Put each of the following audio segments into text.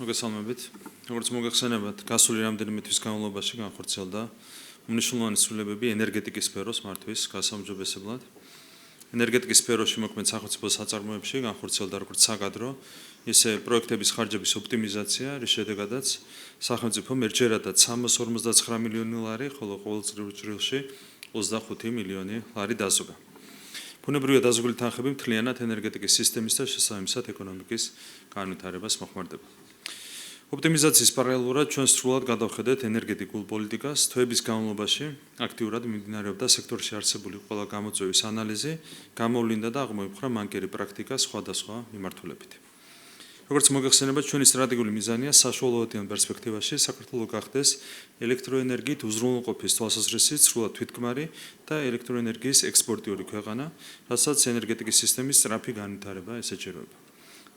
მოგესალმებით. როგორც მოგეხსენებათ, გასული რამდენიმე თვის განმავლობაში განხორციელდა უმნიშვნელოვანესი ცვლილებები ენერგეტიკის სფეროს მართვის გასაუმჯობესებლად. ენერგეტიკის სფეროში მოქმედ სახელმწიფო საწარმოებში განხორციელდა როგორც საკადრო, ისე პროექტების ხარჯების ოპტიმიზაცია, რის შედეგადაც სახელმწიფომ ერთჯერადად 359 მილიონი ლარი, ხოლო ყოველწლიურ წრილში 25 მილიონი ლარი დაზოგა. ბუნებრივია დაზოგული თანხები მთლიანად ენერგეტიკის სისტემის და შესაბამისად ეკონომიკის განვითარებას მოხმარდება. ოპტიმიზაციის პარალელურად ჩვენ სრულად გადავხედეთ ენერგეტიკულ პოლიტიკას, თვეების განმავლობაში აქტიურად მიმდინარეობდა სექტორში არსებული ყველა გამოწვევის ანალიზი, გამოვლინდა და აღმოიფხვრა მანკერი პრაქტიკა სხვადასხვა მიმართულებით. როგორც მოგეხსენებათ, ჩვენი სტრატეგიული მიზანია საშუალოებრივ პერსპექტივაში საქართველო გახდეს ელექტროენერგიით უზრუნველყოფის თვალსაზრისით სრულად თვითკმარი და ელექტროენერგიის ექსპორტიორი ქვეყანა, რასაც ენერგეტიკის სისტემის სწრაფი განვითარება ესაჭიროება.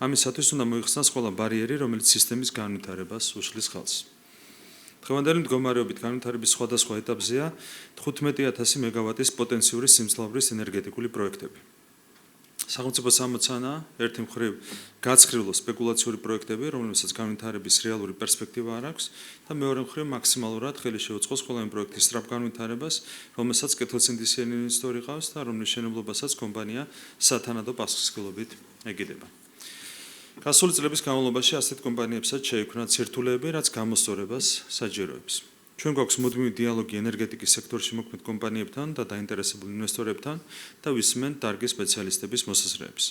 ამისათვის უნდა მოიხსნას ყველა ბარიერი, რომელიც სისტემის განვითარებას უშლის ხელს. დღევანდელი მდგომარეობით განვითარების სხვადასხვა ეტაპზეა 15,000 მეგავატის პოტენციური სიმძლავრის ენერგეტიკული პროექტები. სახელმწიფოს ამოცანაა ერთი მხრივ გაცხრილო სპეკულაციური პროექტები, რომლებსაც განვითარების რეალური პერსპექტივა არ აქვს და მეორე მხრივ მაქსიმალურად ხელი შეუწყოს ყველა იმ პროექტის სწრაფ განვითარებას, რომელსაც კეთილსინდისიანი ინვესტორი ყავს და რომლის მშენებლობასაც კომპანია სათანადო პასუხისმგებლობით ეგიდება. გასული წლების განმავლობაში ასეთ კომპანიებსაც შეიქმნათ სირთულეები, რაც გამოსწორებას საჭიროებს. ჩვენ გვაქვს მუდმივი დიალოგი ენერგეტიკის სექტორში მოქმედ კომპანიებთან და დაინტერესებულ ინვესტორებთან და ვისმენთ დარგის სპეციალისტების მოსაზრებებს.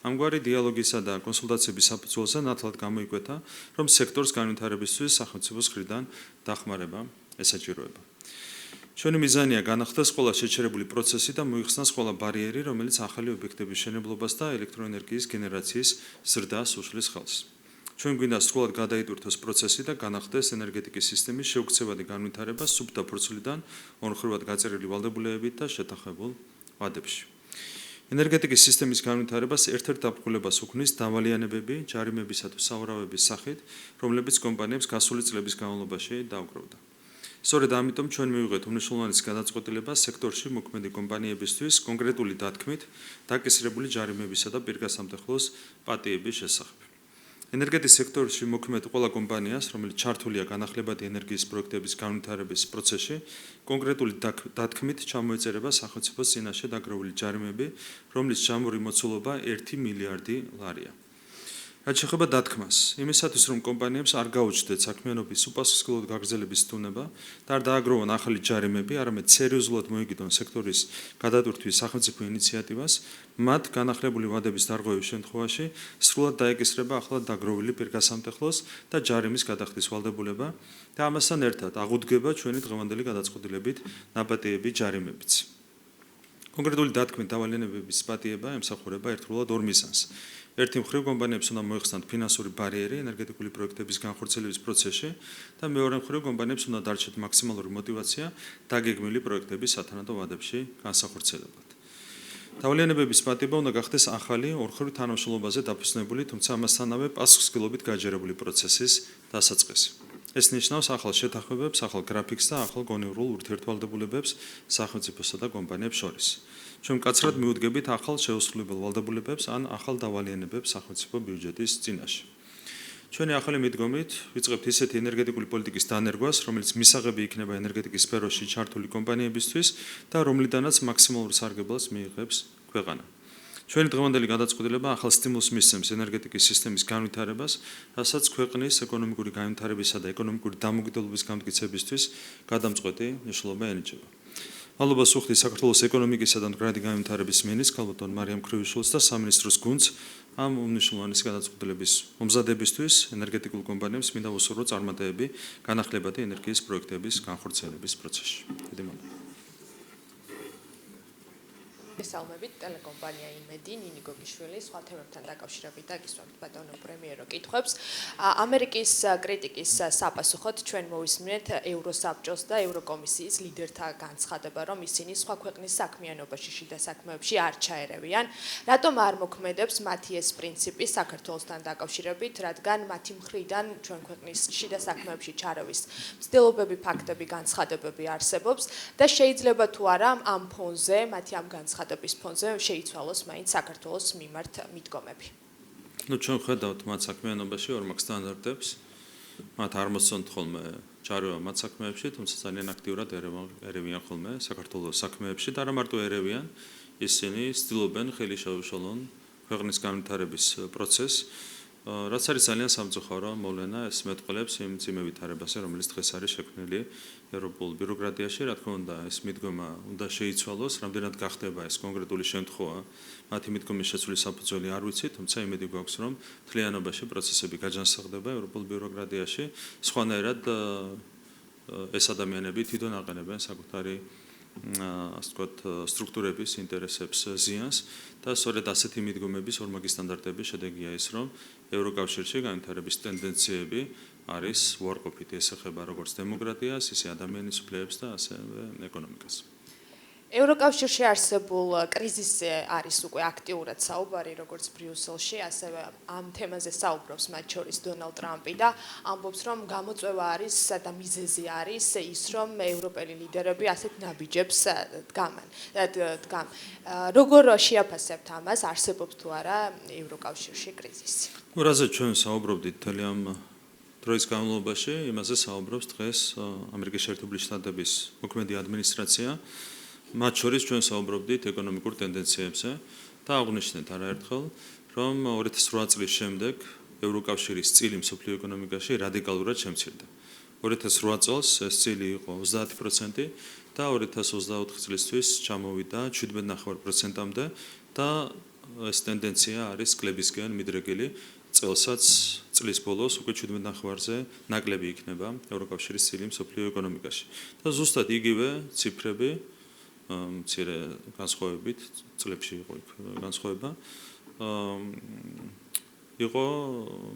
ამგვარი დიალოგისა და კონსულტაციების საფუძველზე ნათლად გამოიკვეთა, რომ სექტორს განვითარებისთვის სახელმწიფოს მხრიდან დახმარება ესაჭიროება. ჩვენი მიზანია განახდეს ყველა შეჩერებული პროცესი და მოიხსნას ყველა ბარიერი, რომელიც ახალი ობიექტების მშენებლობას და ელექტროენერგიის გენერაციის ზრდას უშლის ხელს. ჩვენ გვინდა სრულად გადაიტვირთოს პროცესი და განახდეს ენერგეტიკის სისტემის შეუქცევადი განვითარება სუბდაფუძვლიდან ორმხრივად გაწერილი ვალდებულებებით და შეთანხმებულ ვადებში. ენერგეტიკის სისტემის განვითარებას ერთ-ერთ დაფუძნებას უქმნის დავალიანებები ჯარიმებისა თუ სავარაუების სახით, რომლებიც კომპანიებს გასული წლების განმავლობაში დაუკრავდა. სწორედ ამიტომ ჩვენ მივიღეთ უმნიშვნელოვანეს გადაწყვეტილება სექტორში მოქმედი კომპანიებისთვის კონკრეტული დათქმით დაკისრებული ჯარიმებისა და პირგასამტეხლოს პატიების შესახებ. ენერგეტიკის სექტორში მოქმედ ყველა კომპანიას, რომელიც ჩართულია განახლებადი ენერგიის პროექტების განვითარების პროცესში, კონკრეტული დათქმით ჩამოეწერება სახელმწიფოს წინაშე დაგროვილი ჯარიმები, რომლის ჯამური მოცულობა 1 მილიარდი ლარია. რაც შეეხება დათქმას, იმისათვის რომ კომპანიებს არ გაუჩნდეთ საქმიანობის უპასუხისმგებლოდ გაგრძელების თუნება და არ დააგროვონ ახალი ჯარიმები, არამედ სერიოზულად მოიგიდონ სექტორის გადატვირთვის სახელმწიფო ინიციატივას, მათ განახლებული ვადების დარღვევის შემთხვევაში სრულად დაეკისრება ახლად დაგროვილი პირგასამტეხლოს და ჯარიმის გადახდის ვალდებულება და ამასთან ერთად აღუდგება ჩვენი დღევანდელი გადაწყვეტილებით ნაპატიები ჯარიმებიც. კონკრეტული დათქმით დავალიანებების პატიება ემსახურება ერთდროულად ორ მიზანს. ერთი მხრივ კომპანიებს უნდა მოეხსნათ ფინანსური ბარიერი ენერგეტიკული პროექტების განხორციელების პროცესში და მეორე მხრივ კომპანიებს უნდა დარჩეთ მაქსიმალური мотиваცია დაგეგმილი პროექტების სათანადო ვადებში განსახორციელებლად. დავალიანებების პატიება უნდა გახდეს ახალი ორმხრივ თანამშრომლობაზე დაფუძნებული, თუმცა ამასთანავე პასუხისმგებლობით გაჯერებული პროცესის დასაწყისი. ეს ნიშნავს ახალ შეთანხმებებს, ახალ გრაფიკს და ახალ გონივრულ ურთიერთვალდებულებებს სახელმწიფოსა და კომპანიებს შორის. ჩვენ მკაცრად მიუდგებით ახალ შეუსრულებელ ვალდებულებებს ან ახალ დავალიანებებს სახელმწიფო ბიუჯეტის წინაშე. ჩვენი ახალი მიდგომით ვიწყებთ ისეთი ენერგეტიკული პოლიტიკის დანერგვას, რომელიც მისაღები იქნება ენერგეტიკის სფეროში ჩართული კომპანიებისთვის და რომლიდანაც მაქსიმალურ სარგებლობას მიიღებს ქვეყანა. ჩვენი დღევანდელი გადაწყვეტილება ახალ სტიმულს მისცემს ენერგეტიკის სისტემის განვითარებას, რასაც ქვეყნის ეკონომიკური განვითარებისა და ეკონომიკური დამოუკიდებლობის გამტკიცებისთვის გადამწყვეტი მნიშვნელობა ენიჭება. მადლობას ვუხდით საქართველოს ეკონომიკისა და მდგრადი განვითარების მინისტრს ქალბატონ მარიამ ქრივიშვილს და სამინისტროს გუნდს ამ უმნიშვნელოვანესი გადაწყვეტილების მომზადებისთვის ენერგეტიკულ კომპანიებს მინდა უსურვო წარმატებები განახლებადი ენერგიის პროექტების განხორციელების პროცესში. დიდი მადლობა. მოგესალმებით ტელეკომპანია იმედი ნინი გოგიშვილი სხვა თემებთან დაკავშირებით დაგისვამთ ბატონო პრემიერო კითხვებს. ამერიკის კრიტიკის საპასუხოდ ჩვენ მოვისმინეთ ევროსაბჭოს და ევროკომისიის ლიდერთა განცხადება, რომ ისინი სხვა ქვეყნის საქმიანობაში შიდა საქმეებში არ ჩაერევიან. რატომ არ მოქმედებს მათი ეს პრინციპი საქართველოსთან დაკავშირებით, რადგან მათი მხრიდან ჩვენ ქვეყნის შიდა საქმეებში ჩარევის მცდელობები, ფაქტები, განცხადებები არსებობს და შეიძლება თუ არა ამ ფონზე, მათი ამ განცხადებების ფონზე შეიცვალოს მაინც საქართველოს მიმართ მიდგომები. ჩვენ ხედავთ მათ საქმიანობაში ორმაგ სტანდარტებს. მათ არ მოსწონთ ხოლმე ჩარევა მათ საქმეებში, თუმცა ძალიან აქტიურად ერევიან ხოლმე საქართველოს საქმეებში და არა მარტო ერევიან, ისინი ცდილობენ ხელი შეუშალონ ქვეყნის განვითარების პროცესს, რაც არის ძალიან სამწუხარო მოვლენა, ეს მეტყველებს იმ მძიმე ვითარებაზე, რომელიც დღეს არის შექმნილი ევროპულ ბიუროკრატიაში, რა თქმა უნდა, ეს მიდგომა უნდა შეიცვალოს, რამდენად გახდება ეს კონკრეტული შემთხვევა, მათი მიდგომის შეცვლის საფუძველი არ ვიცი, თუმცა იმედი გვაქვს, რომ მთლიანობაში პროცესები გაჯანსაღდება ევროპულ ბიუროკრატიაში, სხვანაირად ეს ადამიანები თვითონ აყენებენ საკუთარი ასე ვთქვათ, სტრუქტურების ინტერესებს ზიანს და სწორედ ასეთი მიდგომების ორმაგი სტანდარტების შედეგია ის, რომ ევროკავშირში განვითარების ტენდენციები არის უარყოფითი, ეს ეხება როგორც დემოკრატიას, ისე ადამიანის უფლებებს და ასევე ეკონომიკას. ევროკავშირში არსებულ კრიზისზე არის უკვე აქტიურად საუბარი, როგორც ბრიუსელში, ასევე ამ თემაზე საუბრობს მათ შორის დონალდ ტრამპი და ამბობს, რომ გამოწვევა არის და მიზეზი არის ის, რომ ევროპელი ლიდერები ასეთ ნაბიჯებს დგამენ. როგორ შეაფასებთ ამას, არსებობს თუ არა ევროკავშირში კრიზისი? რაზეც ჩვენ საუბრობდით მთელი ამ დროის განმავლობაში, იმაზე საუბრობს დღეს ამერიკის შეერთებული შტატების მოქმედი ადმინისტრაცია. მათ შორის ჩვენ საუბრობდით ეკონომიკურ ტენდენციებზე და აღვნიშნეთ არაერთხელ, რომ 2008 წლის შემდეგ ევროკავშირის წილი მსოფლიო ეკონომიკაში რადიკალურად შემცირდა. 2008 წელს ეს წილი იყო 30% და 2024 წლისთვის ჩამოვიდა 17.5%-მდე და ეს ტენდენცია არის კლებისკენ მიდრეკილი. წელსაც წლის ბოლოს უკვე 17.5%-ზე ნაკლები იქნება ევროკავშირის წილი მსოფლიო ეკონომიკაში. და ზუსტად იგივე ციფრები მცირე განსხვავებით წლებში იყო განსხვავება იყო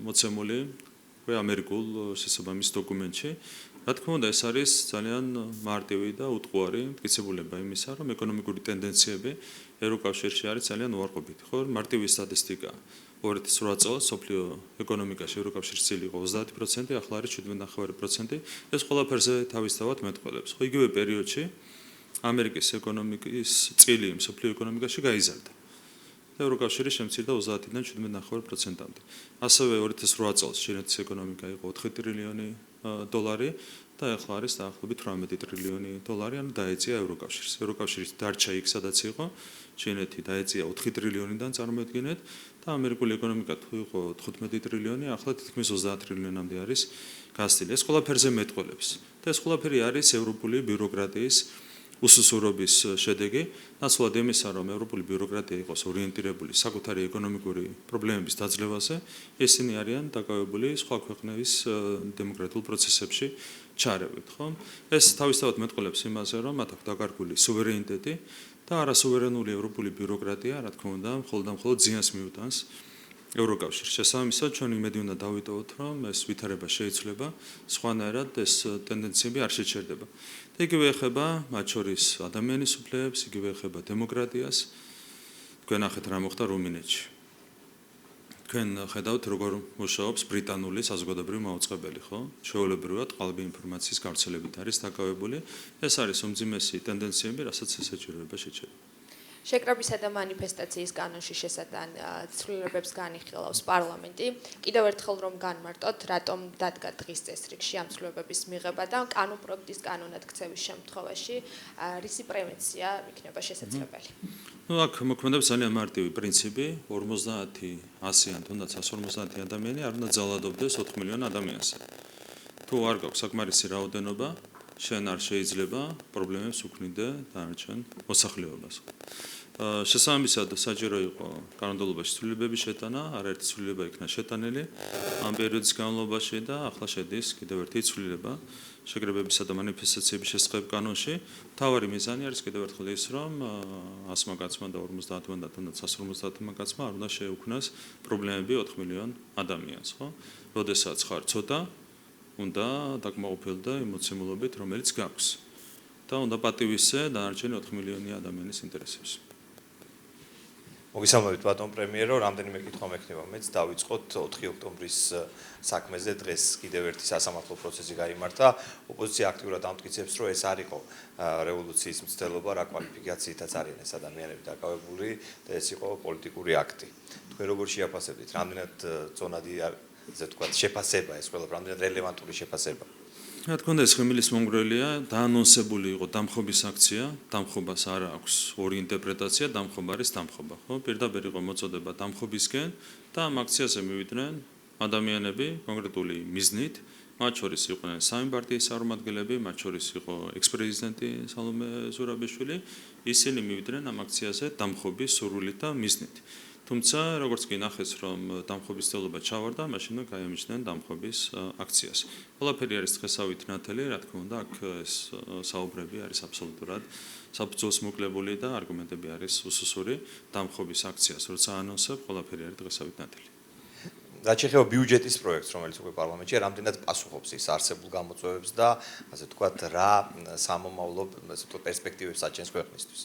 მოცემული ამერიკულ შესაბამის დოკუმენტში. რა თქმა უნდა, ეს არის ძალიან მარტივი და უტყუარი მტკიცებულება იმისა, რომ ეკონომიკური ტენდენციები ევროკავშირში არის ძალიან უარყოფითი. ხო, მარტივი სტატისტიკა 2008 წელს სოფლიო ეკონომიკაში ევროკავშირის წილი იყო 30%, ახლა არის 17.5%. ეს ყველაფერზე თავისთავად მეტყველებს. ხო, იგივე პერიოდში ამერიკის ეკონომიკის წილი მსოფლიო ეკონომიკაში გაიზარდა. ევროკავშირი შემცირდა 30-დან 17.5%-მდე. ასევე 2008 წელს ჩინეთის ეკონომიკა იყო 4 ტრილიონი დოლარი და ახლა არის დაახლოებით 18 ტრილიონი დოლარი, ანუ დაეწია ევროკავშირს. ევროკავშირის დარჩა იქ, სადაც იყო, ჩინეთი დაეწია 4 ტრილიონიდან წარმოედგინეთ და ამერიკული ეკონომიკა თუ იყო 15 ტრილიონი, ახლა თითქმის 30 ტრილიონამდე არის გასწრილი. ეს ყველაფერზე მეტყველებს. და ეს ყველაფერი არის ევროპული ბიუროკრატიის უსუსურობის შედეგი, ნაცვლად იმისა, რომ ევროპული ბიუროკრატია იყოს ორიენტირებული საკუთარი ეკონომიკური პრობლემების დაძლევაზე, ისინი არიან დაკავებული სხვა ქვეყნების დემოკრატიულ პროცესებში ჩარევით, ხო? ეს თავისთავად მეტყველებს იმაზე, რომ მათ აქვს დაკარგული სუვერენიტეტი და არასუვერენული ევროპული ბიუროკრატია, რა თქმა უნდა, მხოლოდ და მხოლოდ ზიანს მიუტანს ევროკავშირს. შესაბამისად, ჩვენ იმედი უნდა დავიტოვოთ, რომ ეს ვითარება შეიცვლება, სხვანაირად ეს ტენდენციები არ შეჩერდება. და იგივე ეხება მათ შორის ადამიანის უფლებებს, იგივე ეხება დემოკრატიას. თქვენ ნახეთ რა მოხდა რუმინეთში. თქვენ ხედავთ როგორ მუშაობს ბრიტანული საზოგადოებრივი მაუწყებელი, ხო? ჩვეულებრივად ყალბი ინფორმაციის გავრცელებით არის დაკავებული. ეს არის უმძიმესი ტენდენციები, რასაც ესაჭიროება შეჩერება. შეკრებისა და მანიფესტაციის კანონში შესაძლან ცვლილებებს განიხილავს პარლამენტი. კიდევ ერთხელ რომ განმარტოთ, რატომ დადგა დღის წესრიგში ამ ცვლილებების მიღება და კანონ პროექტის კანონად ქცევის შემთხვევაში რისი პრევენცია იქნება შესაძლებელი? აქ მოქმედებს ძალიან მარტივი პრინციპი, 50, 100 ან თუნდაც 150 ადამიანი არ უნდა ძალადობდეს 4 მილიონ ადამიანს. თუ არ გაქვს საკმარისი რაოდენობა, შენ არ შეიძლება პრობლემებს უქმნიდე დანარჩენ მოსახლეობას. შესაბამისად, საჭირო იყო კანონმდებლობაში ცვლილებების შეტანა, არაერთი ცვლილება იქნა შეტანილი ამ პერიოდის განმავლობაში და ახლა შედის კიდევ ერთი ცვლილება შეკრებებისა და მანიფესტაციების შესახებ კანონში. მთავარი მიზანი არის კიდევ ერთხელ ის, რომ 100 კაცმა და 50-მან და თუნდაც 150 კაცმა არ უნდა შეეუქმნას პრობლემები 4 მილიონ ადამიანს, ხო? როდესაც ხარ ცოტა, უნდა დაკმაყოფილდე იმოცემულობით, რომელიც გაქვს და უნდა პატივისცე დანარჩენი 4 მილიონი ადამიანის ინტერესებს. მოგესალმებით ბატონ პრემიერო, რამდენიმე კითხვა მექნება მეც დავიწყოთ 4 ოქტომბრის საქმეზე დღეს კიდევ ერთი სასამართლო პროცესი გაიმართა. ოპოზიცია აქტიურად ამტკიცებს, რომ ეს არ იყო რევოლუციის მცდელობა, რა კვალიფიკაციითაც არიან ეს ადამიანები დაკავებული და ეს იყო პოლიტიკური აქტი. თქვენ როგორ შეაფასებთ, რამდენად ზონადი ასე ვთქვათ, შეფასება ეს ყველა, რამდენად რელევანტური შეფასება? რა თქმა უნდა, ეს ხმილის მონგრელია, დაანონსებული იყო დამხობის აქცია, დამხობას არ აქვს ორი ინტერპრეტაცია, დამხობა არის დამხობა, ხო? პირდაპირ იყო მოწოდება დამხობისკენ და ამ აქციაზე მივიდნენ ადამიანები კონკრეტული მიზნით, მათ შორის იყვნენ სამი პარტიის წარმომადგენლები, მათ შორის იყო ექს-პრეზიდენტი სალომე ზურაბიშვილი, ისინი მივიდნენ ამ აქციაზე დამხობის სურვილით და მიზნით. თუმცა, როგორც კი ნახეს, რომ დამხობის ცდელობა ჩავარდა, მაშინ გაემჩნდნენ დამხობის აქციას. ყველაფერი არის დღესავით ნათელი, რა თქმა უნდა, აქ ეს საუბრები არის აბსოლუტურად საფუძველს მოკლებული და არგუმენტები არის უსუსური დამხობის აქციას, როცა ანონსებ, ყველაფერი არის დღესავით ნათელი. რაც შეეხება ბიუჯეტის პროექტს, რომელიც უკვე პარლამენტში რამდენად პასუხობს ის არსებულ გამოწვევებს და ასე ვთქვათ, რა სამომავლო ასე ვთქვათ პერსპექტივებს აჩენს ქვეყნისთვის.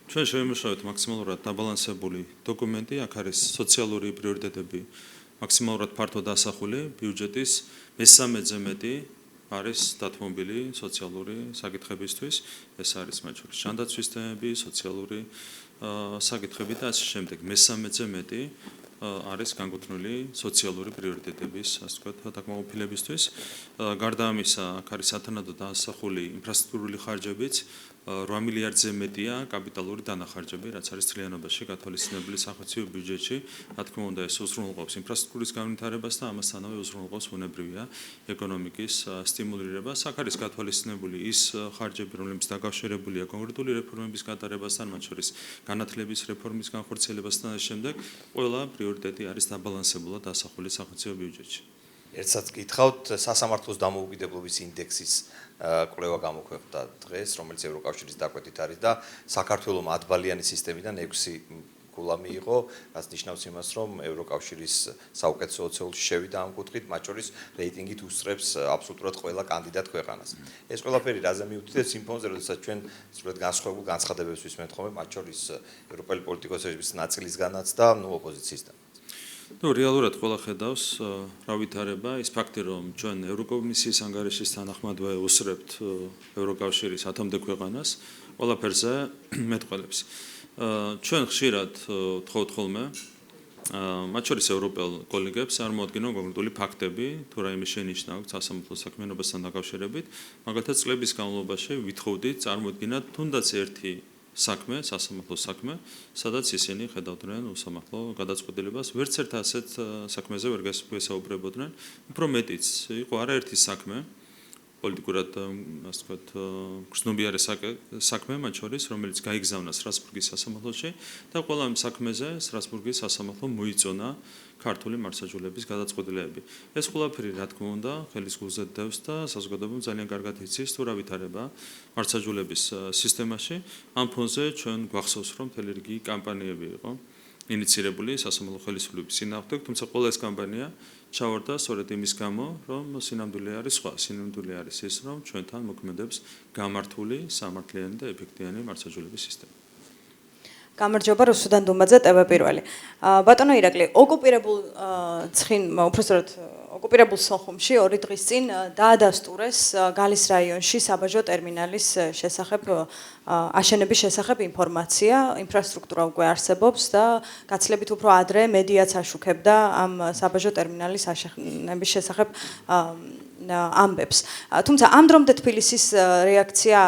ჩვენ შევიმუშავეთ მაქსიმალურად დაბალანსებული დოკუმენტი, აქ არის სოციალური პრიორიტეტები მაქსიმალურად ფართო დასახული, ბიუჯეტის მესამედზე მეტი არის დათმობილი სოციალური საკითხებისთვის, ეს არის მათ შორის ჯანდაცვის თემები, სოციალური საკითხები და ასე შემდეგ. მესამედზე მეტი არის განკუთვნილი სოციალური პრიორიტეტების, ასე ვთქვათ, დაკმაყოფილებისთვის. გარდა ამისა, აქ არის სათანადო დასახული ინფრასტრუქტურული ხარჯებიც, 8 მილიარდზე მეტია კაპიტალური დანახარჯები, რაც არის ძალიანობაში გათვალისწინებული სახელმწიფო ბიუჯეტში. რა თქმა უნდა, ეს უზრუნველყოფს ინფრასტრუქტურის განვითარებას და ამასთანავე უზრუნველყოფს ბუნებრივია ეკონომიკის სტიმულირებას. აქ არის გათვალისწინებული ის ხარჯები, რომლებიც დაკავშირებულია კონკრეტული რეფორმების გატარებასთან, მათ შორის განათლების რეფორმის განხორციელებასთან და შემდეგ, ყველა პრიორიტეტი არის დაბალანსებულად დასახული სახელმწიფო ბიუჯეტში. ერთსაც გითხავთ, სასამართლოს დამოუკიდებლობის ინდექსის კვლევა გამოქვეყნდა დღეს, რომელიც ევროკავშირის დაკვეთით არის და საქართველოს 10 ბალიანი სისტემიდან 6 კულა მიიღო, რაც ნიშნავს იმას, რომ ევროკავშირის საუკეთესო 20-ში შევიდა ამ კუთხით, მათ შორის რეიტინგით უსწრებს აბსოლუტურად ყველა კანდიდატ ქვეყანას. ეს ყველაფერი რაზე მიუთითებს იმ ფონზე, როდესაც ჩვენ სრულად განსხვავებულ განცხადებებს ვისმენთ ხოლმე, მათ შორის ევროპელი პოლიტიკოსების ნაწილისგანაც და ოპოზიციისგან. რეალურად ყველა ხედავს რა ვითარება ის ფაქტი, რომ ჩვენ ევროკომისიის ანგარიშის თანახმადვე უსწრებთ ევროკავშირის 10-მდე ქვეყანას, ყველაფერზე მეტყველებს. ჩვენ ხშირად ვთხოვთ ხოლმე მათ შორის ევროპელ კოლეგებს წარმოადგინონ კონკრეტული ფაქტები, თუ რაიმე შენიშნა აქვს სასამართლო საქმიანობასთან დაკავშირებით, მაგალითად წლების განმავლობაში ვითხოვდით წარმოადგინათ თუნდაც ერთი საქმე, სასამართლო საქმე, სადაც ისინი ხედავდნენ უსამართლო გადაწყვეტილებას, ვერც ერთ ასეთ საქმეზე ვერ გასაუბრებოდნენ, უფრო მეტიც იყო არაერთი საქმე, პოლიტიკურად, ასე ვთქვათ, გრძნობიარე საქმე, მათ შორის, რომელიც გაიგზავნა სტრასბურგის სასამართლოში და ყველა ამ საქმეზე სტრასბურგის სასამართლომ მოიწონა ქართული მართლმსაჯულების გადაწყვეტილებები. ეს ყველაფერი, რა თქმა უნდა, ხელის გულზე დევს და საზოგადოებამ ძალიან კარგად იცის, თუ რა ვითარება მართლმსაჯულების სისტემაში. ამ ფონზე ჩვენ გვახსოვს, რომ მთელი რიგი კამპანიები იყო ინიცირებული სასამართლო ხელისუფლების წინააღმდეგ, თუმცა ყველა ეს კამპანია ჩავარდა სწორედ იმის გამო, რომ სინამდვილე არის სხვა. სინამდვილე არის ის, რომ ჩვენთან მოქმედებს გამართული, სამართლიანი და ეფექტიანი მართლმსაჯულების სისტემა. გამარჯობა, რუსუდან დუმაძე, TV პირველი. ბატონო ირაკლი, ოკუპირებულ უпростоრად ოკუპირებულ სოხუმში 2 დღის წინ დაადასტურეს გალის რაიონში საბაჟო ტერმინალის შესახებ აშენების შესახებ ინფორმაცია, ინფრასტრუქტურა უკვე არსებობს და გაცილებით უფრო ადრე მედიაც აშუქებდა ამ საბაჟო ტერმინალის აშენების შესახებ ამბებს. თუმცა ამ დრომდე თბილისის რეაქცია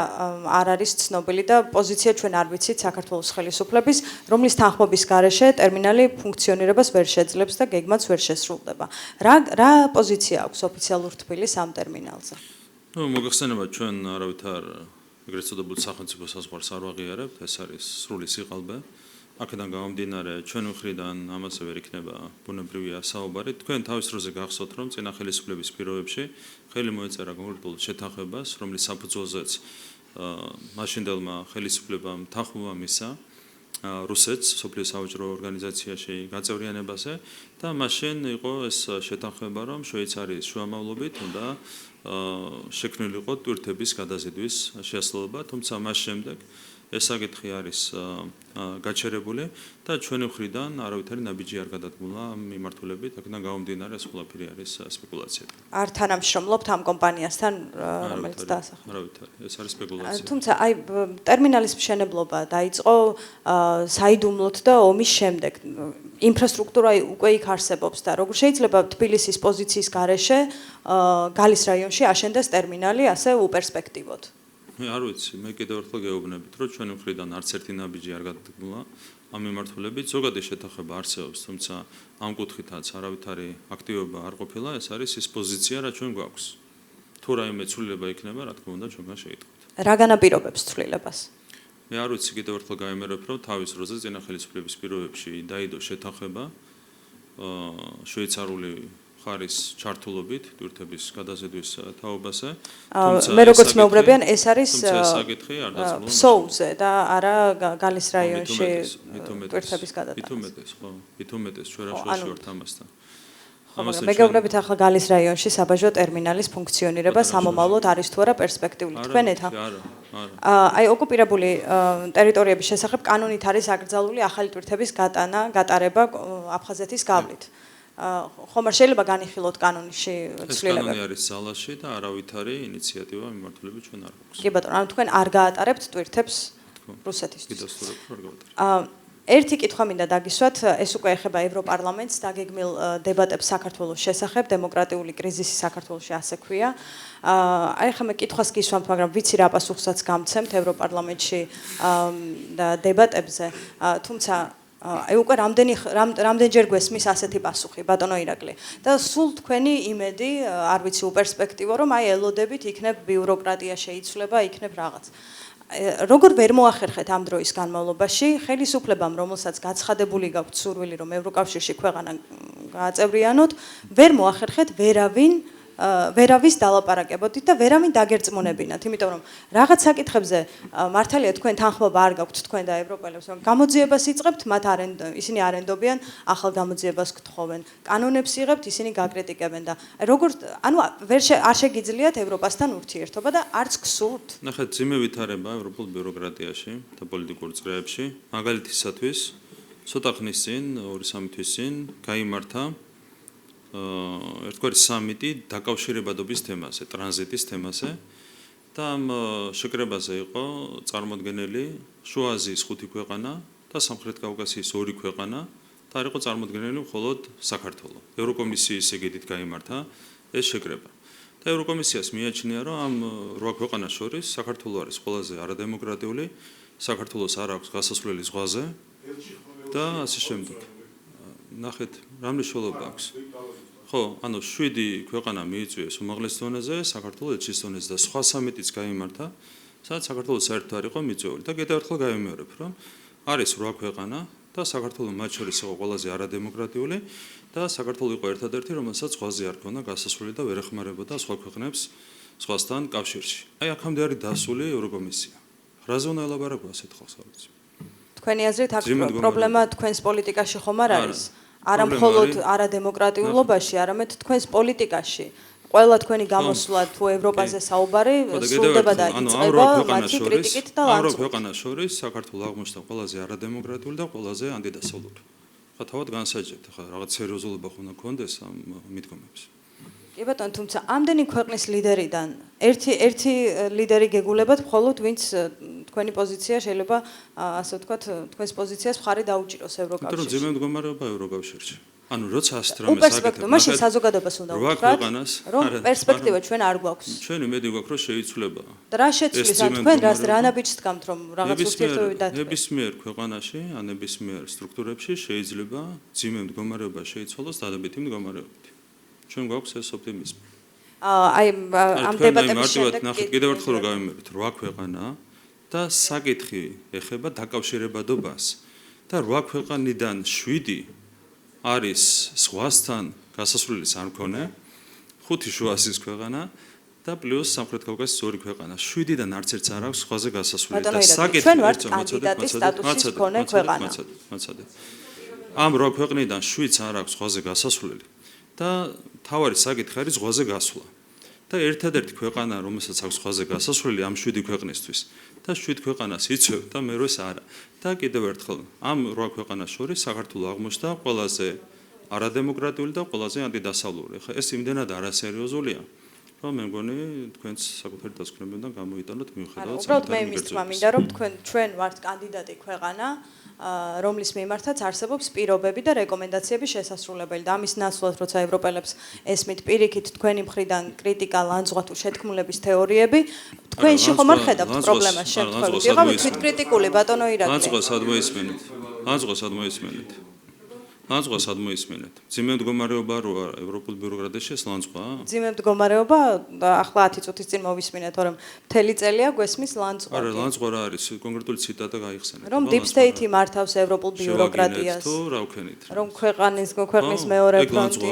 არ არის ცნობილი და პოზიცია ჩვენ არ ვიცით საქართველოს ხელისუფლების, რომლის თანხმობის გარეშე ტერმინალი ფუნქციონირებას ვერ შეძლებს და გეგმაც ვერ შესრულდება. რა პოზიცია აქვს ოფიციალურ თბილისს ამ ტერმინალზე? მოგეხსენება ჩვენ არავითარ ეგრეთ წოდებულ სახელმწიფო საზღვარს არ ვაღიარებთ, ეს არის სრული სიყალბე. აქედან გამომდინარე, ჩვენ მხრიდან ამაზე ვერ იქნება ბუნებრივია საუბარი. თქვენ თავის დროზე გახსოვთ, რომ წინა ხელისუფლების პირობებში ხელი მოეწერა კონკრეტულ შეთანხმებას, რომლის საფუძველზეც მაშინდელმა ხელისუფლებამ თანხმობა მისცა რუსეთს სოფლიო საბჭოთა ორგანიზაციაში გაწევრიანებაზე და მაშინ იყო ეს შეთანხმება, რომ შვეიცარიის შუამავლობით უნდა შექმნილიყო ტვირთების გადაზიდვის შესაძლებლობა, თუმცა მას შემდეგ ეს საკითხი არის გაჩერებული და ჩვენი მხრიდან არავითარი ნაბიჯი არ გადადგმულა ამ მიმართულებით, აქედან გამომდინარე ეს ყველაფერი არის სპეკულაცია. არ თანამშრომლობთ ამ კომპანიასთან, რომელიც დაასახელა. არავითარი, ეს არის სპეკულაცია. თუმცა აი ტერმინალის მშენებლობა დაიწყო საიდუმლოდ და ომის შემდეგ. ინფრასტრუქტურა უკვე იქ არსებობს და როგორ შეიძლება თბილისის პოზიციის გარეშე გალის რაიონში აშენდეს ტერმინალი ასე უპერსპექტივოდ? მე არ ვიცი, მე კიდევ ერთხელ გეუბნებით, რომ ჩვენი მხრიდან არც ერთი ნაბიჯი არ გადადგმულა ამ მიმართულებით. ზოგადი შეთანხმება არსებობს, თუმცა ამ კუთხითაც არავითარი აქტივობა არ ყოფილა, ეს არის ის პოზიცია, რაც ჩვენ გვაქვს. თუ რაიმე ცვლილება იქნება, რა თქმა უნდა, ჩვენგან შეიტყვეთ. რა განაპირობებს ცვლილებას? მე არ ვიცი, კიდევ ერთხელ გაიმერებ, რომ თავის როზე წინა ხელისუფლების პირობებში დაიდო შეთანხმება შვეიცარიული ხარის ჩართულობით ტვირთების გადაზიდვის თაობაზე. მე როგორც მეუბნებიან, ეს არის საკითხი არ დაწმულა. ფსოუზე და არა გალის რაიონში ტვირთების გადატანა. მithumetes ჩვენ რა შუაში ვართ ამასთან. მე გეუბნებით ახლა გალის რაიონში საბაჟო ტერმინალის ფუნქციონირება სამომავლოდ არის თუ არა პერსპექტიული. თქვენ აი ოკუპირებული ტერიტორიების შესახებ კანონით არის აკრძალული ახალი ტვირთების გატარება აფხაზეთის გავლით. ხომ არ შეიძლება განიხილოთ კანონში ცვლილებები? კანონი არის ძალაში და არავითარი ინიციატივა მიმართულებით ჩვენ არ გვაქვს. კი ბატონო, ანუ თქვენ არ გაატარებთ ტვირთებს რუსეთისთვის? კიდევ არ გავატარებ. ერთი კითხვა მინდა დაგისვათ, ეს უკვე ეხება ევროპარლამენტს დაგეგმილ დებატებს საქართველოს შესახებ, დემოკრატიული კრიზისი საქართველოში ასე ქვია. აი ხა მე კითხვას გისვამთ, მაგრამ ვიცი რა პასუხსაც გამცემთ ევროპარლამენტში და დებატებზე, თუმცა აი უკვე რამდენჯერ გვესმის ასეთი პასუხი ბატონო ირაკლი და სულ თქვენი იმედი არ ვიცი უპერსპექტივო რომ აი ელოდებით იქნებ ბიუროკრატია შეიცვლება იქნებ რაღაც როგორ ვერ მოახერხეთ ამ დროის განმავლობაში ხელისუფლებამ რომელსაც გაცხადებული გაქვთ სურვილი რომ ევროკავშირში ქვეყანა გააწევრიანოთ ვერ მოახერხეთ ვერავის დალაპარაკებოდით და ვერავინ დაგერწმუნებინათ, იმიტომ რომ რაღაც საკითხებზე მართალია თქვენ თანხმობა არ გაქვთ თქვენ და ევროპელებს, რომ გამოძიებას იწყებთ, მათ ისინი არენდობიან, ახალ გამოძიებას გთხოვენ, კანონებს იღებთ, ისინი გაკრიტიკებენ და როგორ ანუ არ შეგიძლიათ ევროპასთან ურთიერთობა და არც გსურთ. ნახეთ, ძიმე ვითარება ევროპულ ბიუროკრატიაში და პოლიტიკურ წრეებში, მაგალითისათვის, ცოტა ხნის წინ, 2-3 თვის წინ გაიმართა ერთგვარი სამიტი დაკავშირებადობის თემაზე, ტრანზიტის თემაზე და ამ შეკრებაზე იყო წარმოდგენილი შუა აზიის 5 ქვეყანა და სამხრეთ კავკასიის 2 ქვეყანა და არ იყო წარმოდგენილი მხოლოდ საქართველო. ევროკომისიის ეგიდით გაიმართა ეს შეკრება. და ევროკომისიას მიაჩნია, რომ ამ 8 ქვეყანას შორის საქართველო არის ყველაზე არადემოკრატიული, საქართველოს არ აქვს გასასვლელი ზღვაზე და ასე შემდეგ. ნახეთ, რა მნიშვნელობა აქვს. ხო, ანუ 7 ქვეყანა მიიწვიეს უმაღლეს დონეზე, საქართველოს ელჩის დონეზე და სხვა სამიტიც გაიმართა, სადაც საქართველოს საერთოდ არ იყო მიწვეული და კიდევ ერთხელ გავიმეორებ, რომ არის 8 ქვეყანა და საქართველოს მათ შორის იყო ყველაზე არადემოკრატიული და საქართველოს იყო ერთადერთი, რომელსაც ზღვაზე არ ქონდა გასასვლელი და ვერ ეხმარებოდა სხვა ქვეყნებს ზღვასთან კავშირში. აი აქამდე არის დასული ევროკომისია. რაზე უნდა ელაპარაკო ასეთ ხალხს არ ვიცი. თქვენი აზრით აქ პრობლემა თქვენს პოლიტიკაში ხომ არ არის? არა მხოლოდ არადემოკრატიულობაში, არამედ თქვენს პოლიტიკაში. ყველა თქვენი გამოსვლა თუ ევროპაზე საუბარი სრულდება და იწყება მათი კრიტიკით და ლანцუღით. ამ ქვეყანას შორის საქართველოს აღმოჩნდა ყველაზე არადემოკრატიული და ყველაზე ანტიდასავლური. ხა თავად განსაჯეთ, ხა რაღაც სერიოზულობა ხონდა გქონდეს ამ მიდგომებს. კი ბატონო, თუმცა ამდენი ქვეყნის ლიდერიდან ერთი ლიდერი გეგულებათ, მხოლოდ ვინც თქვენი პოზიცია შეიძლება ასე ვთქვათ, თქვენს პოზიციას მხარი დაუჭიროს ევროკავშირში. იმიტომ რომ ძიმე მდგომარეობა ევროკავშირში. ანუ როცა ასეთ რამეს აკეთებ, მაშინ საზოგადოებას უნდა ვთქვათ, რომ პერსპექტივა ჩვენ არ გვაქვს. ჩვენ იმედი გვაქვს, რომ შეიცვლება. და რა შეცვლის, ან თქვენ რა ნაბიჯს დგამთ, რომ რაღაც ურთიერთობები დათქვათ? ნებისმიერ ქვეყანაში, ან ნებისმიერ სტრუქტურებში შეიძლება ძიმე მდგომარეობა შეიცვალოს დადებითი მდგომარეობით. ჩვენ გვაქვს ეს ოპტიმიზმი. აი ამ დებატების შემდეგ კიდევ ერთხელ გავიმეორებ, 8 ქვეყანა და საკითხი ეხება დაკავშირებადობას და 8 ქვეყანიდან 7 არის ზღვასთან გასასვლელის არ მქონე, 5 შუა აზიის ქვეყანა და პლუს სამხრეთ კავკასიის 2 ქვეყანა. 7-დან არც ერთს არ აქვს ზღვაზე გასასვლელი და საკითხი ჩვენ ვართ კანდიდატის სტატუსის მქონე ქვეყანა. ამ 8 ქვეყნიდან 7-ს არ აქვს ზღვაზე გასასვლელი და თავარი საკითხი არის ზღვაზე გასვლა. და ერთადერთი ქვეყანა, რომელსაც აქვს ხაზზე გასასვლელი ამ 7 ქვეყნისთვის და 7 ქვეყანას იცვევ და მე როს არა. და კიდევ ერთხელ, ამ 8 ქვეყანას შორის საქართველოს აღმოჩნდა ყველაზე არადემოკრატიული და ყველაზე ანტიდასავლური. ხა ეს იმდენად არასერიოზულია, რომ მე მგონი თქვენს საკუთარი დასკვნებიდან გამოიტანოთ მიუხედავად უბრალოდ მე მისცემა მინდა რომ ჩვენ ვართ კანდიდატი ქვეყანა რომლის მიმართაც არსებობს პირობები და რეკომენდაციები შესასრულებელი და ამის ნაცვლად როცა ევროპელებს ესმით პირიქით თქვენი მხრიდან კრიტიკა ლანძღვა თუ შეთქმულების თეორიები თქვენში ხომ არ ხედავთ პრობლემას შემთხვევით იღავით თვითკრიტიკული ბატონო ირაკლი ლანძღვა სად მოისმენთ ლანძღვა სად მოისმენთ ლანძღვა სად მოისმენთ ძიმე მდგომარეობა რო არა ევროპულ ბიუროკრატიაში ეს ლანძღვა ძიმე მდგომარეობა ახლა 10 წუთის წინ მოვისმინეთ რომ მთელი წელია გვესმის ლანძღვა არა ლანძღვა რა არის კონკრეტული ციტატა გაიხსენეთ რომ deep state-ი მართავს ევროპულ ბიუროკრატიას თუ რა ვქენით რომ ქვეყნის მეორე ფრონტი